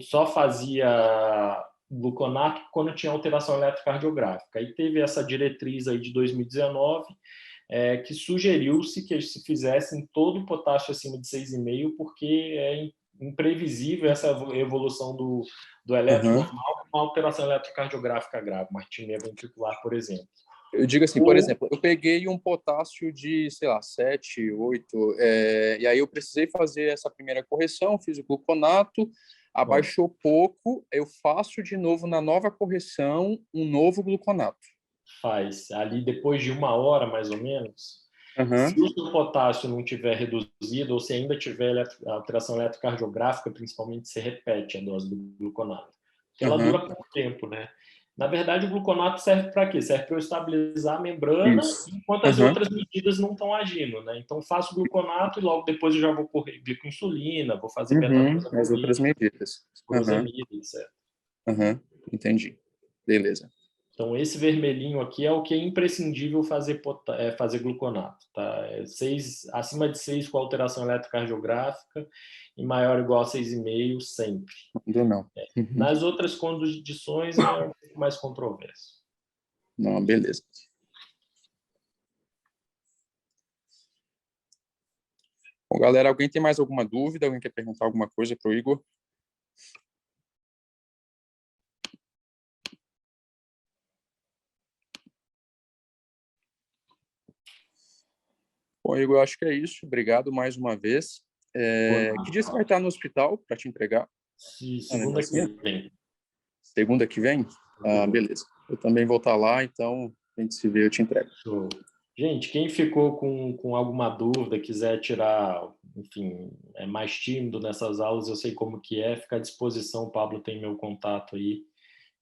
só fazia gluconato quando tinha alteração eletrocardiográfica. Aí teve essa diretriz aí de 2019, que sugeriu-se que se fizessem todo o potássio acima de 6,5, porque é imprevisível essa evolução do eletro normal com uma alteração eletrocardiográfica grave, uma arritmia ventricular, por exemplo. Eu digo assim, por exemplo, eu peguei um potássio de, sei lá, 7, 8, e aí eu precisei fazer essa primeira correção, fiz o gluconato, abaixou pouco, eu faço de novo na nova correção um novo gluconato. Faz. Ali depois de 1 hora, mais ou menos, se o seu potássio não tiver reduzido, ou se ainda tiver alteração eletrocardiográfica, principalmente, você repete a dose do gluconato. Porque ela dura pouco tempo, né? Na verdade, o gluconato serve para quê? Serve para eu estabilizar a membrana, enquanto as outras medidas não estão agindo, né? Então, faço gluconato e logo depois eu já vou correr com insulina, vou fazer beta-glucosamina, as outras medidas. furosemida, etc. Entendi. Beleza. Então, esse vermelhinho aqui é o que é imprescindível fazer gluconato. Tá? Acima de 6 com alteração eletrocardiográfica e maior ou igual a 6,5 sempre. Ainda não. Nas outras condições é um pouco mais controverso. Não, beleza. Bom, galera, alguém tem mais alguma dúvida? Alguém quer perguntar alguma coisa para o Igor? Bom, Igor, eu acho que é isso. Obrigado mais uma vez. Que dia você vai estar no hospital para te entregar? Segunda que vem. Segunda que vem? Beleza. Eu também vou estar lá, então a gente se vê, eu te entrego. Show. Gente, quem ficou com alguma dúvida, quiser tirar, enfim, é mais tímido nessas aulas, eu sei como que é, fica à disposição, o Pablo tem meu contato aí,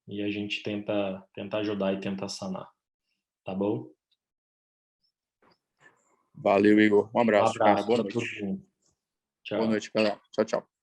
e a gente tenta ajudar e tenta sanar. Tá bom? Valeu, Igor. Um abraço, cara. Boa Abraço. noite. Tchau. Boa noite, galera. Tchau, tchau.